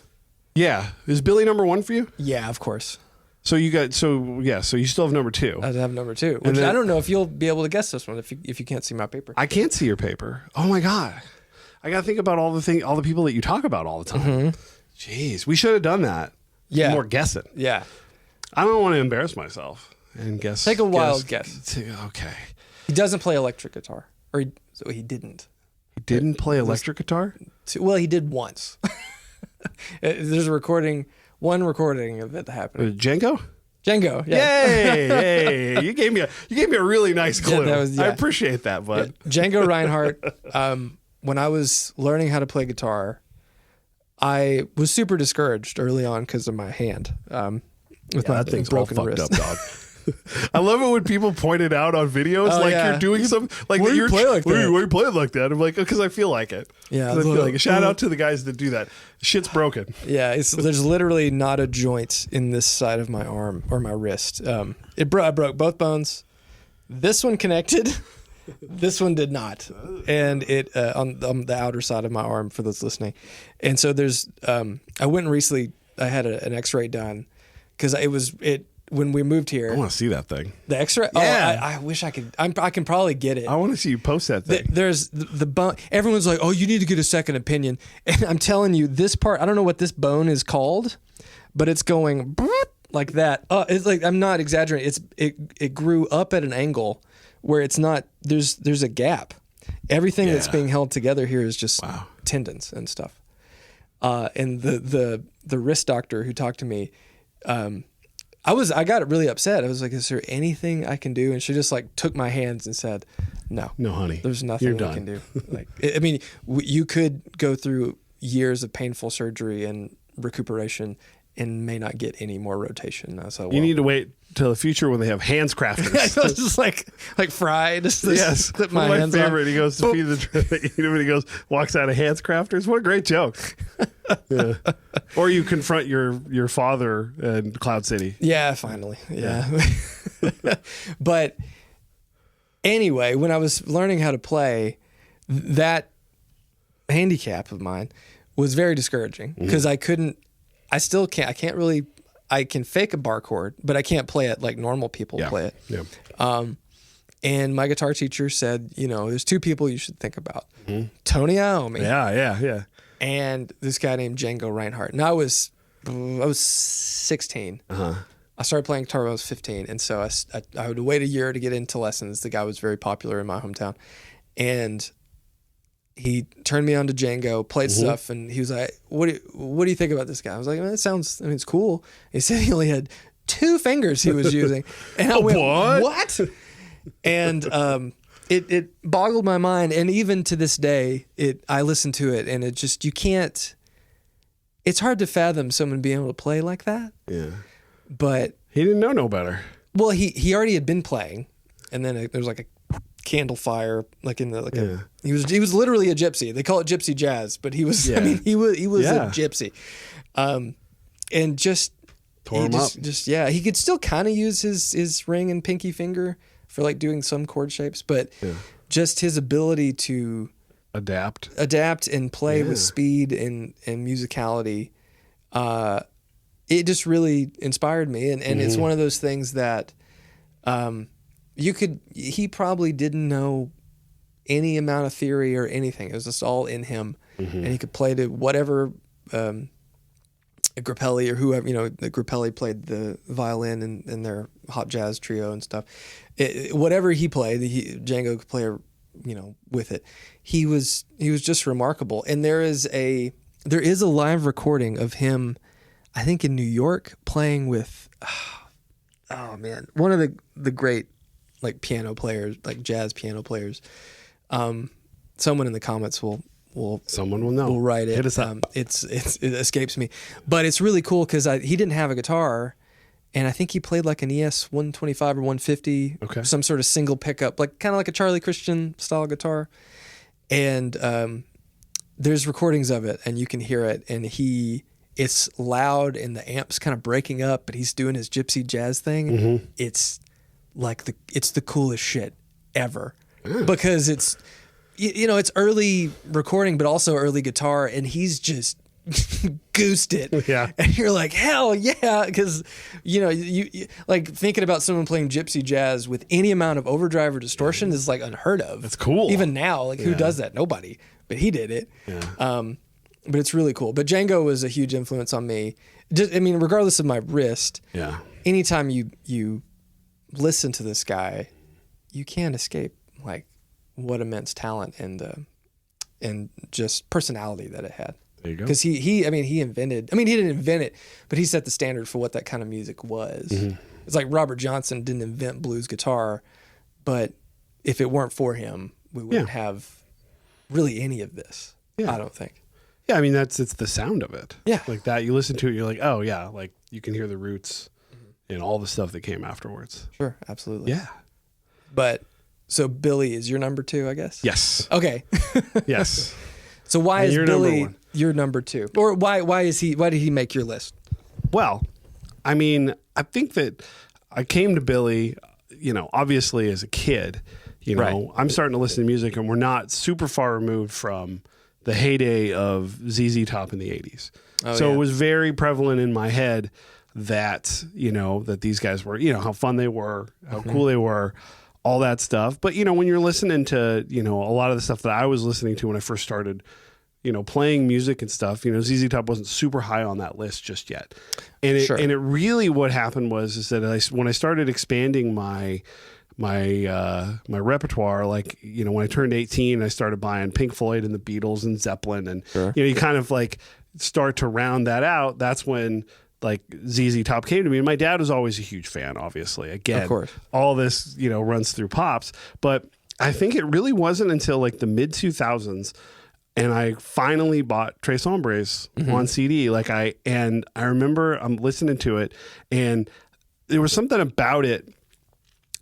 Yeah. Is Billy number 1 for you? Yeah, of course. So so you still have number 2. I have number 2, which I don't know if you'll be able to guess this one if you can't see my paper. I can't see your paper. Oh my God. I got to think about all the people that you talk about all the time. Jeez, we should have done that. Yeah. More guessing. Yeah. I don't want to embarrass myself and guess. Take a wild guess. Okay. He doesn't play electric guitar, so he didn't. He didn't play electric guitar? Well, he did once. There's one recording of it that happened. Django? Django. Yeah. Yay! Hey, you gave me a really nice clue. Yeah. I appreciate that, bud. Yeah. Django Reinhardt. When I was learning how to play guitar, I was super discouraged early on because of my hand. With my that thing's all broken fucked wrist. up, dog. I love it when people point it out on videos, Oh, like yeah. you're doing something like Why do you you're play like why that? are you playing like that? I'm like, because I feel like it. Yeah, 'Cause I feel like it. Shout out to the guys that do that. Shit's broken. Yeah, there's literally not a joint in this side of my arm or my wrist. I broke both bones. This one connected. This one did not, and it on the outer side of my arm for those listening. And so there's I went and recently I had an X-ray done because when we moved here. I want to see that thing. The X-ray. Yeah. Oh, I wish I could. I can probably get it. I want to see you post that thing. There's the bone. Everyone's like, "Oh, you need to get a second opinion." And I'm telling you, this part. I don't know what this bone is called, but it's going like that. It's like I'm not exaggerating. It grew up at an angle where it's not. There's a gap. Everything that's being held together here is just tendons and stuff. And the wrist doctor who talked to me. I got really upset. I was like, "Is there anything I can do?" And she just like took my hands and said, "No, honey, there's nothing we can do." Like, I mean, you could go through years of painful surgery and recuperation and may not get any more rotation. So you need to wait till the future when they have hands crafters. It's just like fried. Yes, clip my my hands favorite. on. He goes to feed the and he goes walks out of hands crafters. What a great joke! Yeah. Or you confront your father in Cloud City. Yeah, finally. Yeah. But anyway, when I was learning how to play, that handicap of mine was very discouraging because I can't really, I can fake a bar chord, but I can't play it like normal people play it. Yeah. And my guitar teacher said, there's two people you should think about. Tony Iommi. Yeah. And this guy named Django Reinhardt. And I was 16. I started playing guitar when I was 15. And so I had to wait a year to get into lessons. The guy was very popular in my hometown. And he turned me on to Django, played stuff, and he was like, what do you think about this guy? I was like, it's cool. He said he only had 2 fingers he was using. And I went, what? And it boggled my mind. And even to this day, I listen to it, and it just, it's hard to fathom someone being able to play like that. Yeah. But he didn't know no better. Well, he already had been playing, and then there was like a candle fire, like in the he was literally a gypsy. They call it gypsy jazz, but he was I mean he was a gypsy, and just tore him up. He could still kind of use his ring and pinky finger for like doing some chord shapes, but just his ability to adapt and play with speed and musicality, it just really inspired me, and it's one of those things that he probably didn't know any amount of theory or anything. It was just all in him, and he could play to whatever Grappelli or whoever, Grappelli played the violin in their hot jazz trio and stuff. Whatever he played, Django could play, with it. He was just remarkable. And there is a live recording of him, I think in New York, playing with, one of the great like piano players, like jazz piano players. Someone in the comments someone will know. We'll write it. Hit us up. It escapes me, but it's really cool because he didn't have a guitar, and I think he played like an ES 125 or 150, some sort of single pickup, like kind of like a Charlie Christian style guitar. And there's recordings of it, and you can hear it, and it's loud, and the amp's kind of breaking up, but he's doing his gypsy jazz thing. It's like it's the coolest shit ever because it's. It's early recording, but also early guitar, and he's just goosed it. Yeah. And you're like, hell yeah. Because, you like thinking about someone playing gypsy jazz with any amount of overdrive or distortion is like unheard of. That's cool. Even now, like who does that? Nobody. But he did it. Yeah. But it's really cool. But Django was a huge influence on me. Regardless of my wrist, anytime you listen to this guy, you can't escape like what immense talent and just personality that it had. There you go. Because he invented. He didn't invent it, but he set the standard for what that kind of music was. It's like Robert Johnson didn't invent blues guitar, but if it weren't for him, we wouldn't have really any of this. I don't think. Yeah, I mean it's the sound of it. Yeah, like that. You listen to it, you're like, oh yeah, like you can hear the roots and all the stuff that came afterwards. Sure, absolutely. Yeah, but so Billy is your number 2, I guess. Yes. Okay. Yes. So why And is you're Billy number 1. your number 2, or why did he make your list? Well, I mean, I think that I came to Billy, you know, obviously as a kid. You know, Right. I'm starting to listen to music, and we're not super far removed from the heyday of ZZ Top in the 80s. So it was very prevalent in my head that, you know, that these guys were, you know, how fun they were, how cool they were, all that stuff. But, you know, when you're listening to, you know, a lot of the stuff that I was listening to when I first started, you know, playing music and stuff, you know, ZZ Top wasn't super high on that list just yet. And it really what happened was that when I started expanding my repertoire, like, you know, when I turned 18, I started buying Pink Floyd and the Beatles and Zeppelin, and you know, you kind of like start to round that out. That's when like ZZ Top came to me, and my dad was always a huge fan. Obviously, again, of course, all this, you know, runs through pops, but I think it really wasn't until like the mid 2000s. And I finally bought Tres Hombres on CD. I remember I'm listening to it, and there was something about it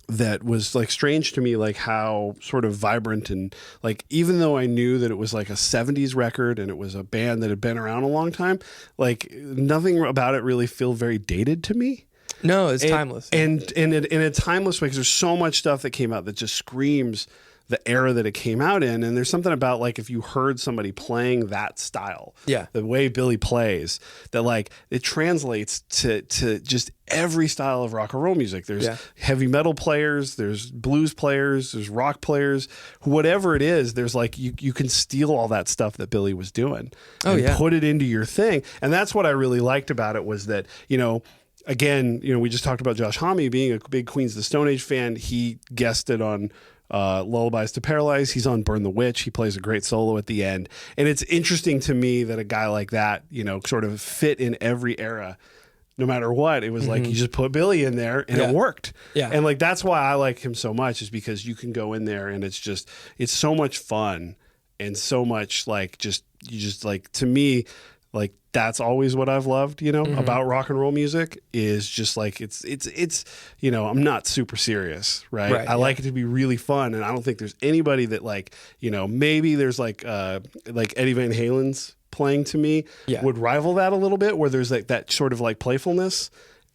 that was like strange to me, like how sort of vibrant, and like, even though I knew that it was like a 70s record and it was a band that had been around a long time, like nothing about it really felt very dated to me. No, it's timeless. And in a timeless way, because there's so much stuff that came out that just screams the era that it came out in. And there's something about like, if you heard somebody playing that style, the way Billy plays, that like it translates to just every style of rock and roll music. There's heavy metal players, there's blues players, there's rock players, whatever it is, there's like, you can steal all that stuff that Billy was doing and put it into your thing. And that's what I really liked about it, was that, you know, again, you know, we just talked about Josh Homme being a big Queens of the Stone Age fan. He guested on Lullabies to Paralyze. He's on Burn the Witch. He plays a great solo at the end. And it's interesting to me that a guy like that, you know, sort of fit in every era. No matter what, it was like you just put Billy in there and it worked. Yeah. And like that's why I like him so much, is because you can go in there and it's so much fun, and so much like you just like, to me, like that's always what I've loved, you know, about rock and roll music, is just like it's you know, I'm not super serious, right? I like it to be really fun, and I don't think there's anybody that, like, you know, maybe there's like Eddie Van Halen's playing to me would rival that a little bit, where there's like that sort of like playfulness.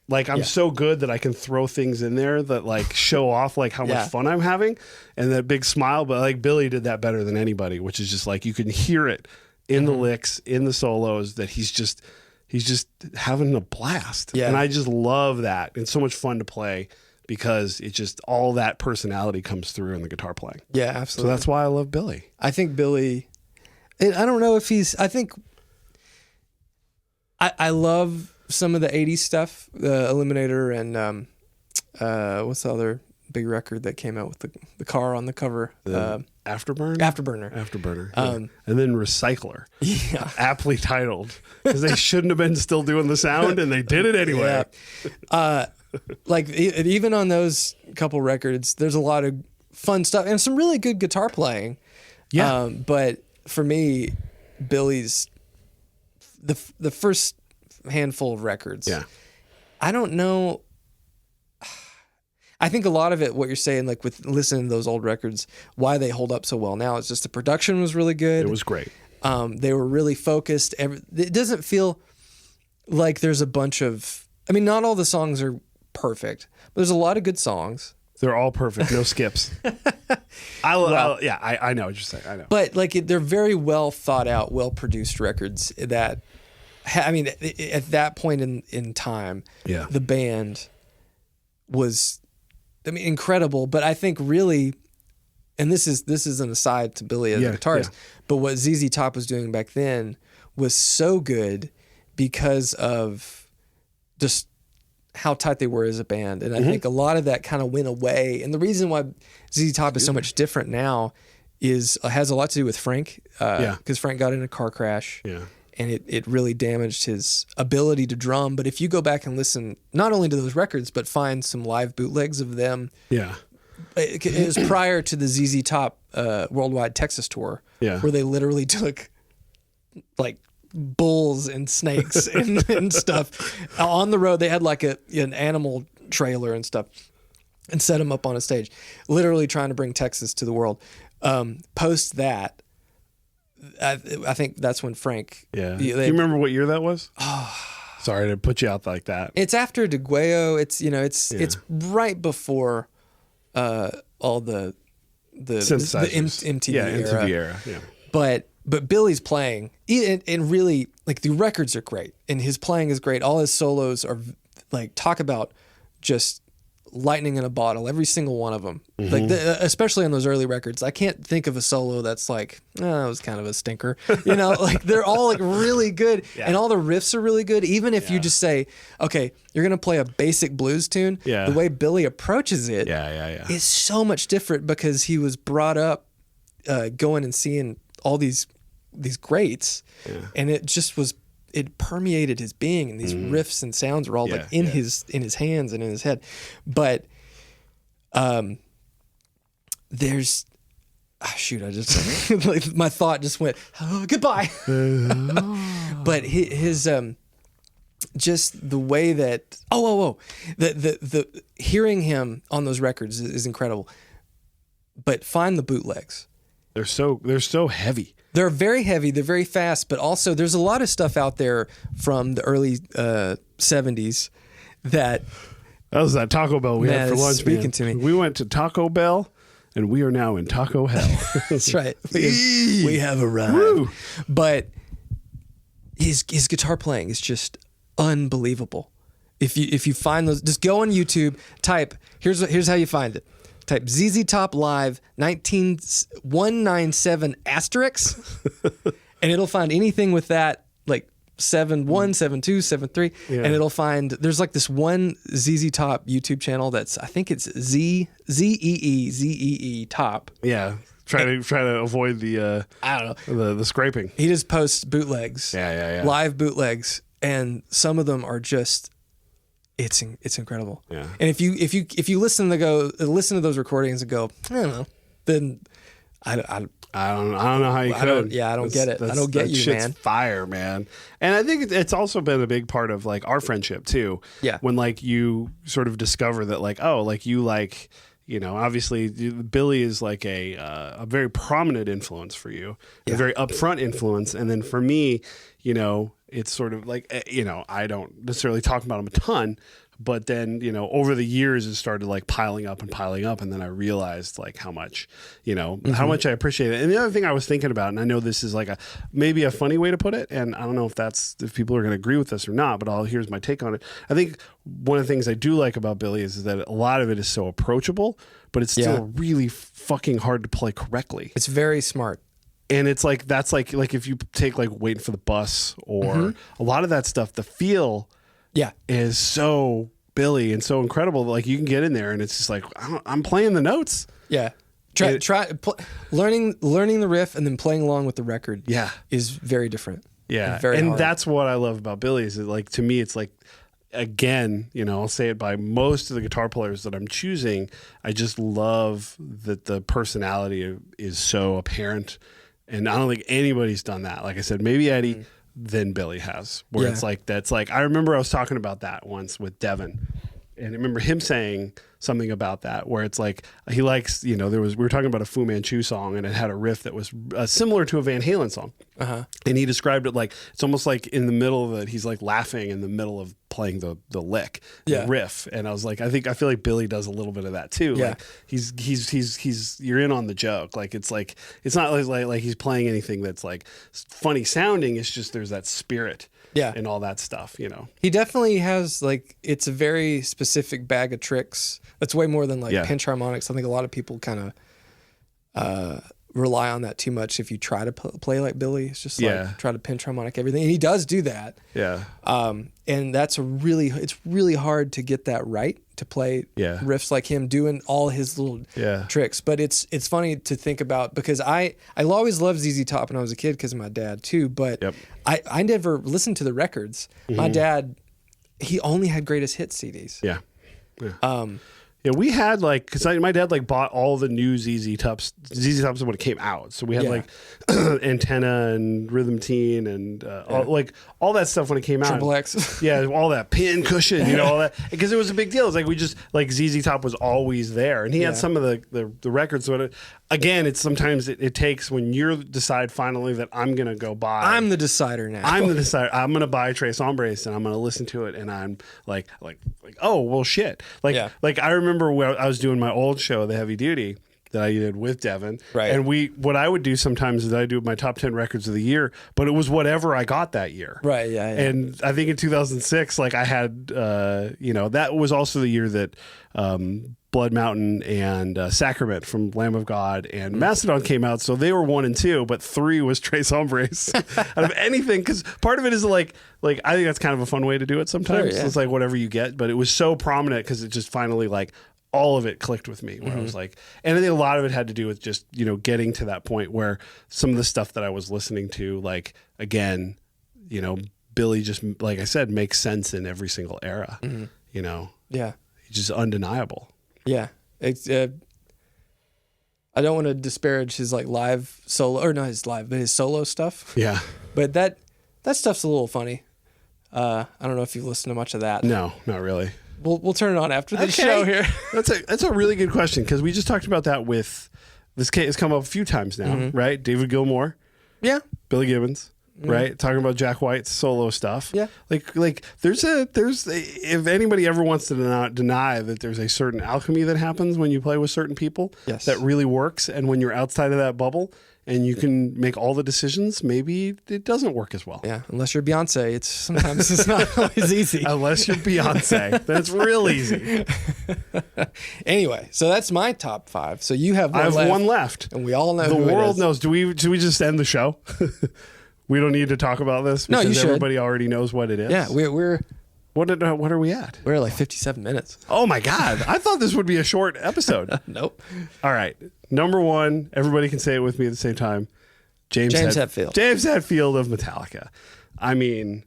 Like I'm so good that I can throw things in there that like show off like how much fun I'm having, and that big smile. But like Billy did that better than anybody, which is just like, you can hear it in the licks, in the solos, that he's just having a blast. And I just love that. It's so much fun to play, because it just, all that personality comes through in the guitar playing. Yeah, absolutely. So that's why I love Billy. I think Billy, I don't know if I think I love some of the 80s stuff, the Eliminator, and what's the other big record that came out with the car on the cover? Afterburner. And then Recycler. Yeah. Aptly titled, because they shouldn't have been still doing the sound, and they did it anyway. Like even on those couple records, there's a lot of fun stuff and some really good guitar playing. Yeah. But for me, Billy's the first handful of records. Yeah. I don't know. I think a lot of it, what you're saying, like with listening to those old records, why they hold up so well now, it's just the production was really good. It was great. They were really focused. It doesn't feel like there's a bunch of, I mean, not all the songs are perfect, but there's a lot of good songs. They're all perfect, no skips. I know what you're saying. I know. But like they're very well thought out, well produced records that, I mean, at that point in time, the band was, I mean, incredible. But I think really, and this is an aside to Billy as a guitarist, but what ZZ Top was doing back then was so good because of just how tight they were as a band. And I think a lot of that kind of went away. And the reason why ZZ Top is so much different now has a lot to do with Frank, because Frank got in a car crash. Yeah. and it really damaged his ability to drum. But if you go back and listen, not only to those records, but find some live bootlegs of them. Yeah. It was prior to the ZZ Top worldwide Texas tour, where they literally took like bulls and snakes and stuff on the road. They had like an animal trailer and stuff and set them up on a stage, literally trying to bring Texas to the world. Post that, I think that's when Frank. Yeah. Do you remember what year that was? Sorry to put you out like that. It's after DeGuello. It's right before all the MTV era. Yeah. But Billy's playing, and really, like, the records are great, and his playing is great. All his solos are, like, talk about just lightning in a bottle, every single one of them. Like, especially on those early records, I can't think of a solo that's like, that was kind of a stinker. Like, they're all, like, really good, and all the riffs are really good. Even if you just say, okay, you're gonna play a basic blues tune, the way Billy approaches it is so much different, because he was brought up going and seeing all these greats, and it just was, it permeated his being, and these riffs and sounds were all like in his hands and in his head. But there's I just like, my thought just went, oh, goodbye. But his just the way that the hearing him on those records is incredible. But find the bootlegs. They're so heavy. They're very heavy. They're very fast. But also, there's a lot of stuff out there from the early 70s that was that Taco Bell we had for lunch. Speaking to me, we went to Taco Bell, and we are now in Taco Hell. That's right. We have arrived. Woo! But his guitar playing is just unbelievable. If you find those, just go on YouTube. Type here's how you find it. Type ZZ Top Live 197 asterisk, and it'll find anything with that, like 7-1, 7-2, 7-3, and it'll find, there's like this one ZZ Top YouTube channel that's, I think it's ZEE Top. Yeah, try to avoid the I don't know the scraping. He just posts bootlegs, live bootlegs, and some of them are just. It's incredible. Yeah. And if you listen to those recordings and go, I don't know, then I don't know how you could. I don't get it. I don't get you, shit's man. Fire, man. And I think it's also been a big part of like our friendship too. Yeah. When like you sort of discover that like, oh, like you like, obviously Billy is like a very prominent influence for you, a very upfront influence. And then for me, it's sort of like, I don't necessarily talk about him a ton, but then, over the years it started like piling up. And then I realized like how much, how much I appreciate it. And the other thing I was thinking about, and I know this is like maybe a funny way to put it, and I don't know if people are going to agree with this or not, but here's my take on it. I think one of the things I do like about Billy is that a lot of it is so approachable, but it's still really fucking hard to play correctly. It's very smart. And it's like, that's like if you take like Waiting for the Bus or a lot of that stuff, the feel is so Billy and so incredible. Like you can get in there and it's just like, I'm playing the notes. Yeah. Learning the riff and then playing along with the record is very different. Yeah. And hard. That's what I love about Billy is that, like, to me, it's like, again, I'll say it by most of the guitar players that I'm choosing. I just love that the personality is so apparent. And I don't think anybody's done that. Like I said, maybe Eddie, then Billy has. Where it's like, that's like, I remember I was talking about that once with Devin. And I remember him saying something about that, where it's like, he likes, we were talking about a Fu Manchu song, and it had a riff that was similar to a Van Halen song. And he described it like, it's almost like in the middle of it, he's like laughing in the middle of playing the lick, the riff. And I was like, I feel like Billy does a little bit of that too. Yeah. Like he's you're in on the joke. Like it's not like he's playing anything that's like funny sounding. It's just, there's that spirit. And all that stuff, He definitely has, like, it's a very specific bag of tricks. That's way more than like pinch harmonics. I think a lot of people kind of rely on that too much if you try to play like Billy. It's just Yeah. like try to pinch harmonic everything, and he does do that. Yeah. And it's really hard to get that right, to play Yeah. riffs like him doing all his little Yeah. tricks. But it's funny to think about, because I always loved ZZ Top when I was a kid because of my dad too. But Yep. I never listened to the records. My dad, he only had greatest hits CDs. Yeah. Yeah, we had like, because my dad like bought all the new ZZ Tops when it came out. So we had like Antenna and Rhythm Teen and all that stuff when it came out. Triple X. Yeah, all that pin cushion, all that, because it was a big deal. It's like we just like ZZ Top was always there, and he had some of the records. So again, it's sometimes it takes when you decide finally that I'm gonna go buy. I'm the decider now. I'm the decider. I'm gonna buy Tres Hombres and I'm gonna listen to it, and I'm like oh well shit. Like I remember when I was doing my old show, the Heavy Duty, that I did with Devin. Right. And what I would do sometimes is I do my top 10 records of the year, but it was whatever I got that year. Right. Yeah. And I think in 2006, like I had, that was also the year that Blood Mountain and Sacrament from Lamb of God and Mastodon came out. So they were 1 and 2, but 3 was Tres Hombres out of anything. Because part of it is like I think that's kind of a fun way to do it sometimes. Sure, yeah. It's like whatever you get, but it was so prominent because it just finally like all of it clicked with me where I was like, and I think a lot of it had to do with just, getting to that point where some of the stuff that I was listening to, like, again, Billy just, like I said, makes sense in every single era, Yeah. He's just undeniable. Yeah. It's, I don't want to disparage his like live solo, or not his live, but his solo stuff. Yeah. But that stuff's a little funny. I don't know if you've listened to much of that. No, not really. We'll turn it on after the show here. That's a really good question, because we just talked about that with this case. It's come up a few times now, right? David Gilmour, Yeah. Billy Gibbons, right? Talking about Jack White's solo stuff. Yeah. Like there's if anybody ever wants to deny that there's a certain alchemy that happens when you play with certain people, Yes. that really works, and when you're outside of that bubble and you can make all the decisions, maybe it doesn't work as well. Yeah. Unless you're Beyonce, sometimes it's not always easy. Unless you're Beyonce, then it's real easy. Anyway, so that's my top 5. So you have one I have left, one left. and we all know The who it world is. knows. Do we just end the show? We don't need to talk about this No, because you should. everybody already knows what it is. Yeah, we're What are we at? at like 57 minutes. Oh my God. I thought this would be a short episode. Nope. All right. Number 1, everybody can say it with me at the same time. James Hetfield. James Hetfield of Metallica. I mean,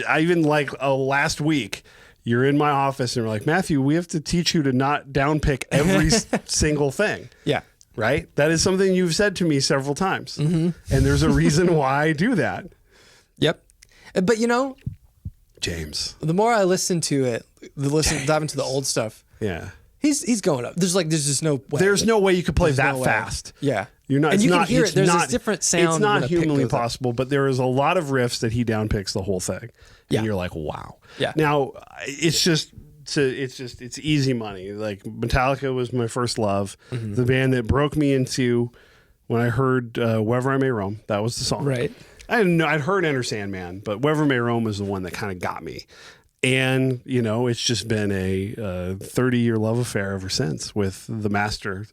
I even like last week, you're in my office and you're like, Matthew, we have to teach you to not downpick every single thing. Yeah. Right? That is something you've said to me several times. And there's a reason why I do that. Yep. But James. the more I listen to it, dive into the old stuff, Yeah. he's going up. There's just no way. There's no way you could play There's that no way. fast. Yeah. You're not, And it's you can not, hear it's it. There's not, this different sound It's when not a pick humanly goes up. possible, but there is a lot of riffs that he downpicks the whole thing. Yeah. And you're like, wow. Yeah. Now, it's easy money. Like Metallica was my first love. The band that broke me into when I heard Wherever I May Roam. That was the song. Right. I didn't know, I'd heard Enter Sandman, but Wherever I May Roam was the one that kind of got me. And, it's just been a 30-year love affair ever since with the master,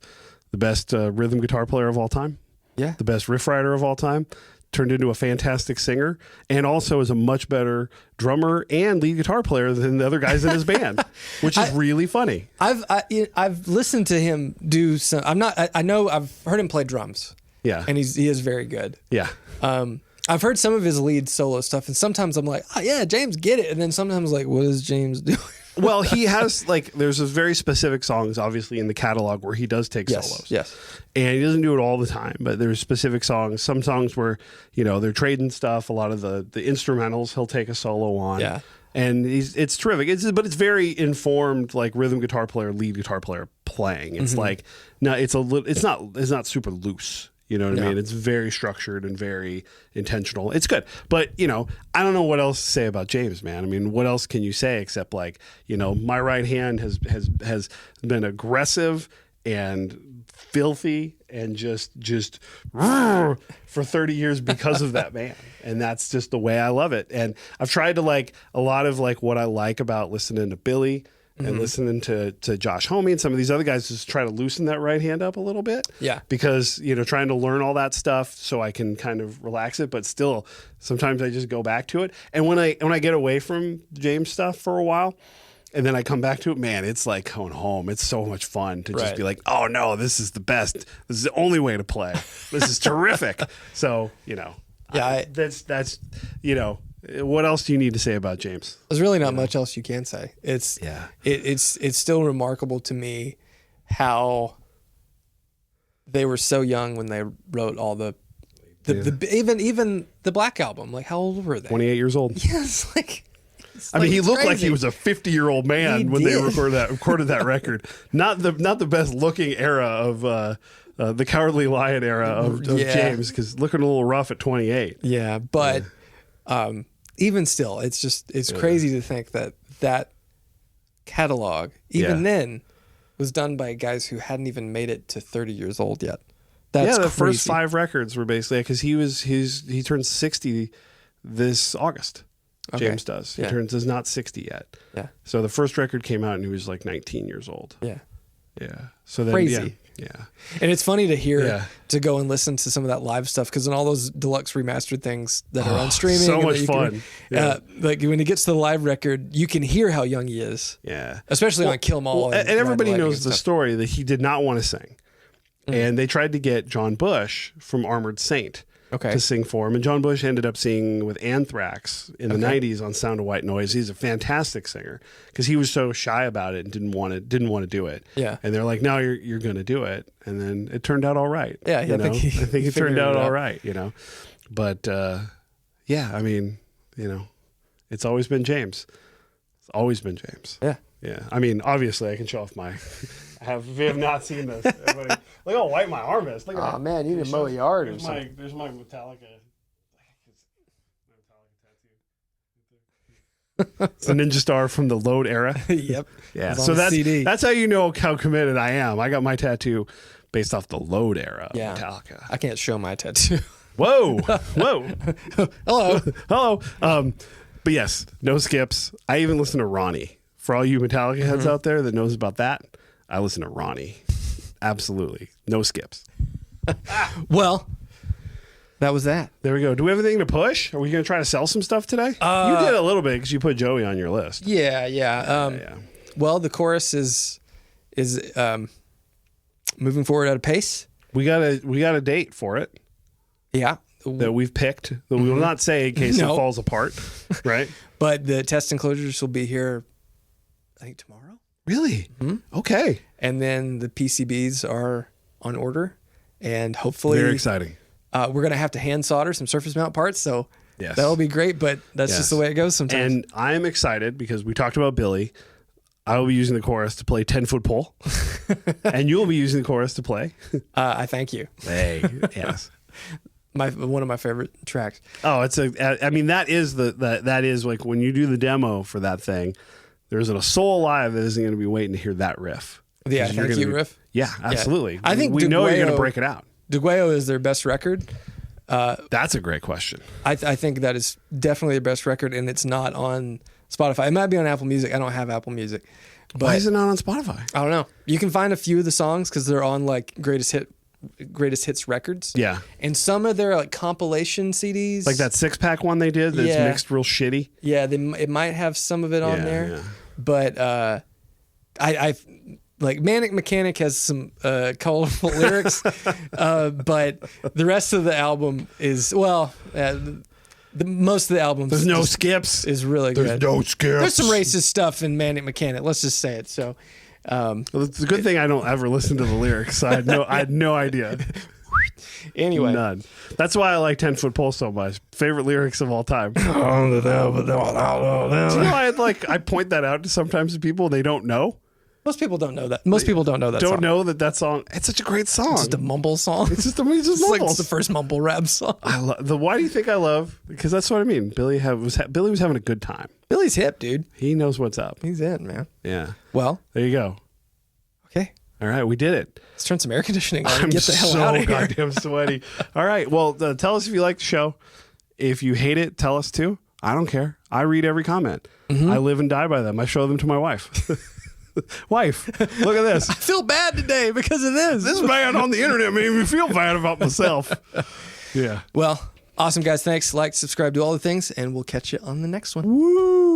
the best rhythm guitar player of all time. Yeah. The best riff writer of all time. Turned into a fantastic singer, and also is a much better drummer and lead guitar player than the other guys in his band, which is really funny. I've listened to him do some. I know I've heard him play drums. Yeah. And he is very good. Yeah. I've heard some of his lead solo stuff, and sometimes I'm like, oh yeah, James, get it. And then sometimes like, what is James doing? Well, he has there's a very specific songs, obviously, in the catalog where he does take solos. Yes. And he doesn't do it all the time, but there's specific songs. Some songs where, they're trading stuff. A lot of the instrumentals he'll take a solo on. Yeah. And it's terrific. But it's very informed, like rhythm guitar player, lead guitar player playing. It's like, no, it's not super loose. You know what I mean? It's very structured and very intentional. It's good. But, I don't know what else to say about James, man. I mean, what else can you say except like, my right hand has been aggressive and filthy and just for 30 years because of that man. And that's just the way I love it. And I've tried to like a lot of like what I like about listening to Billy and listening to Josh Homme and some of these other guys just try to loosen that right hand up a little bit. Yeah. Because, trying to learn all that stuff so I can kind of relax it, but still sometimes I just go back to it. And when I get away from James stuff for a while and then I come back to it, man, it's like going home. It's so much fun to just be like, oh no, this is the best. This is the only way to play. This is terrific. So, that's what else do you need to say about James? There's really not much else you can say. It's still remarkable to me how they were so young when they wrote all the even the Black Album. Like, how old were they? 28 years old. Yes, he looked like he was a 50-year-old man when they recorded that record. Not the best looking era of the Cowardly Lion era of James, because looking a little rough at 28. Yeah, but even still, it's crazy to think that catalog even then was done by guys who hadn't even made it to 30 years old yet. That's the crazy. first 5 records were basically because he turns 60 this August. Okay. James does. He is not 60 yet. Yeah. So the first record came out and he was like 19 years old. Yeah. Yeah. So then, crazy. Yeah. And it's funny to hear to go and listen to some of that live stuff, because in all those deluxe remastered things that are on streaming, so much fun. Like when he gets to the live record, you can hear how young he is. Yeah. Especially on Kill 'Em All. And everybody knows the story that he did not want to sing. And they tried to get John Bush from Armored Saint to sing for him. And John Bush ended up singing with Anthrax in the 90s on Sound of White Noise. He's a fantastic singer because he was so shy about it and didn't want to do it. Yeah. And they're like, no, you're going to do it. And then it turned out all right. Yeah. I think it turned out all right, But it's always been James. It's always been James. Yeah. Yeah. I mean, obviously I can show off my... If you have not seen this, everybody, look how white my arm is. Look at that. Man, you need to mow a yard or something. There's my Metallica. It's a Ninja Star from the Load era. Yep. Yeah. So that's how you know how committed I am. I got my tattoo based off the Load era of Metallica. I can't show my tattoo. Whoa. Hello. But yes, no skips. I even listen to Ronnie. For all you Metallica heads out there that knows about that, I listen to Ronnie. Absolutely. No skips. Well, that was that. There we go. Do we have anything to push? Are we going to try to sell some stuff today? You did a little bit because you put Joey on your list. Yeah. Well, the chorus is moving forward at a pace. We got a date for it. Yeah. That we've picked. That we will not say in case it falls apart. Right? But the test enclosures will be here, I think, tomorrow. Really? Mm-hmm. Okay. And then the PCBs are on order, and hopefully very exciting. We're gonna have to hand solder some surface mount parts, so that'll be great. But that's just the way it goes sometimes. And I'm excited because we talked about Billy. I will be using the chorus to play 10-foot pole, and you will be using the chorus to play. I thank you. Hey, yes. One of my favorite tracks. Oh, that is like when you do the demo for that thing. There isn't a soul alive that isn't going to be waiting to hear that riff. Yeah, thank you riff. Yeah, absolutely. I think we know you're going to break it out. Degueo is their best record. That's a great question. I think that is definitely their best record, and it's not on Spotify. It might be on Apple Music. I don't have Apple Music. But why is it not on Spotify? I don't know. You can find a few of the songs because they're on like greatest hits records. Yeah. And some of their like compilation CDs. Like that 6-pack one they did that's mixed real shitty. Yeah, it might have some of it on there. Yeah. But I like Manic Mechanic has some colorful lyrics, but the rest of the album is most of the album. There's no skips. Is really good. There's no skips. There's some racist stuff in Manic Mechanic. Let's just say it. So, it's a good thing I don't ever listen to the lyrics. I had no idea. Anyway, none. That's why I like 10-foot pole so much. Favorite lyrics of all time. I point that out to sometimes to people they don't know. Most people don't know that. Most people don't know that. Don't know that song. It's such a great song. It's just a mumble song. It's just mumbles. Like it's the first mumble rap song. Why do you think I love? Because that's what I mean. Billy was having a good time. Billy's hip, dude. He knows what's up. He's in, man. Yeah. Well, there you go. Okay. All right, we did it. Let's turn some air conditioning on and I'm get the hell so out of here. goddamn sweaty. All right, well, tell us if you like the show. If you hate it, tell us too. I don't care. I read every comment. Mm-hmm. I live and die by them. I show them to my wife. Wife, look at this. I feel bad today because of this. This man on the internet made me feel bad about myself. Yeah. Well, awesome, guys. Thanks. Like, subscribe, do all the things, and we'll catch you on the next one. Woo!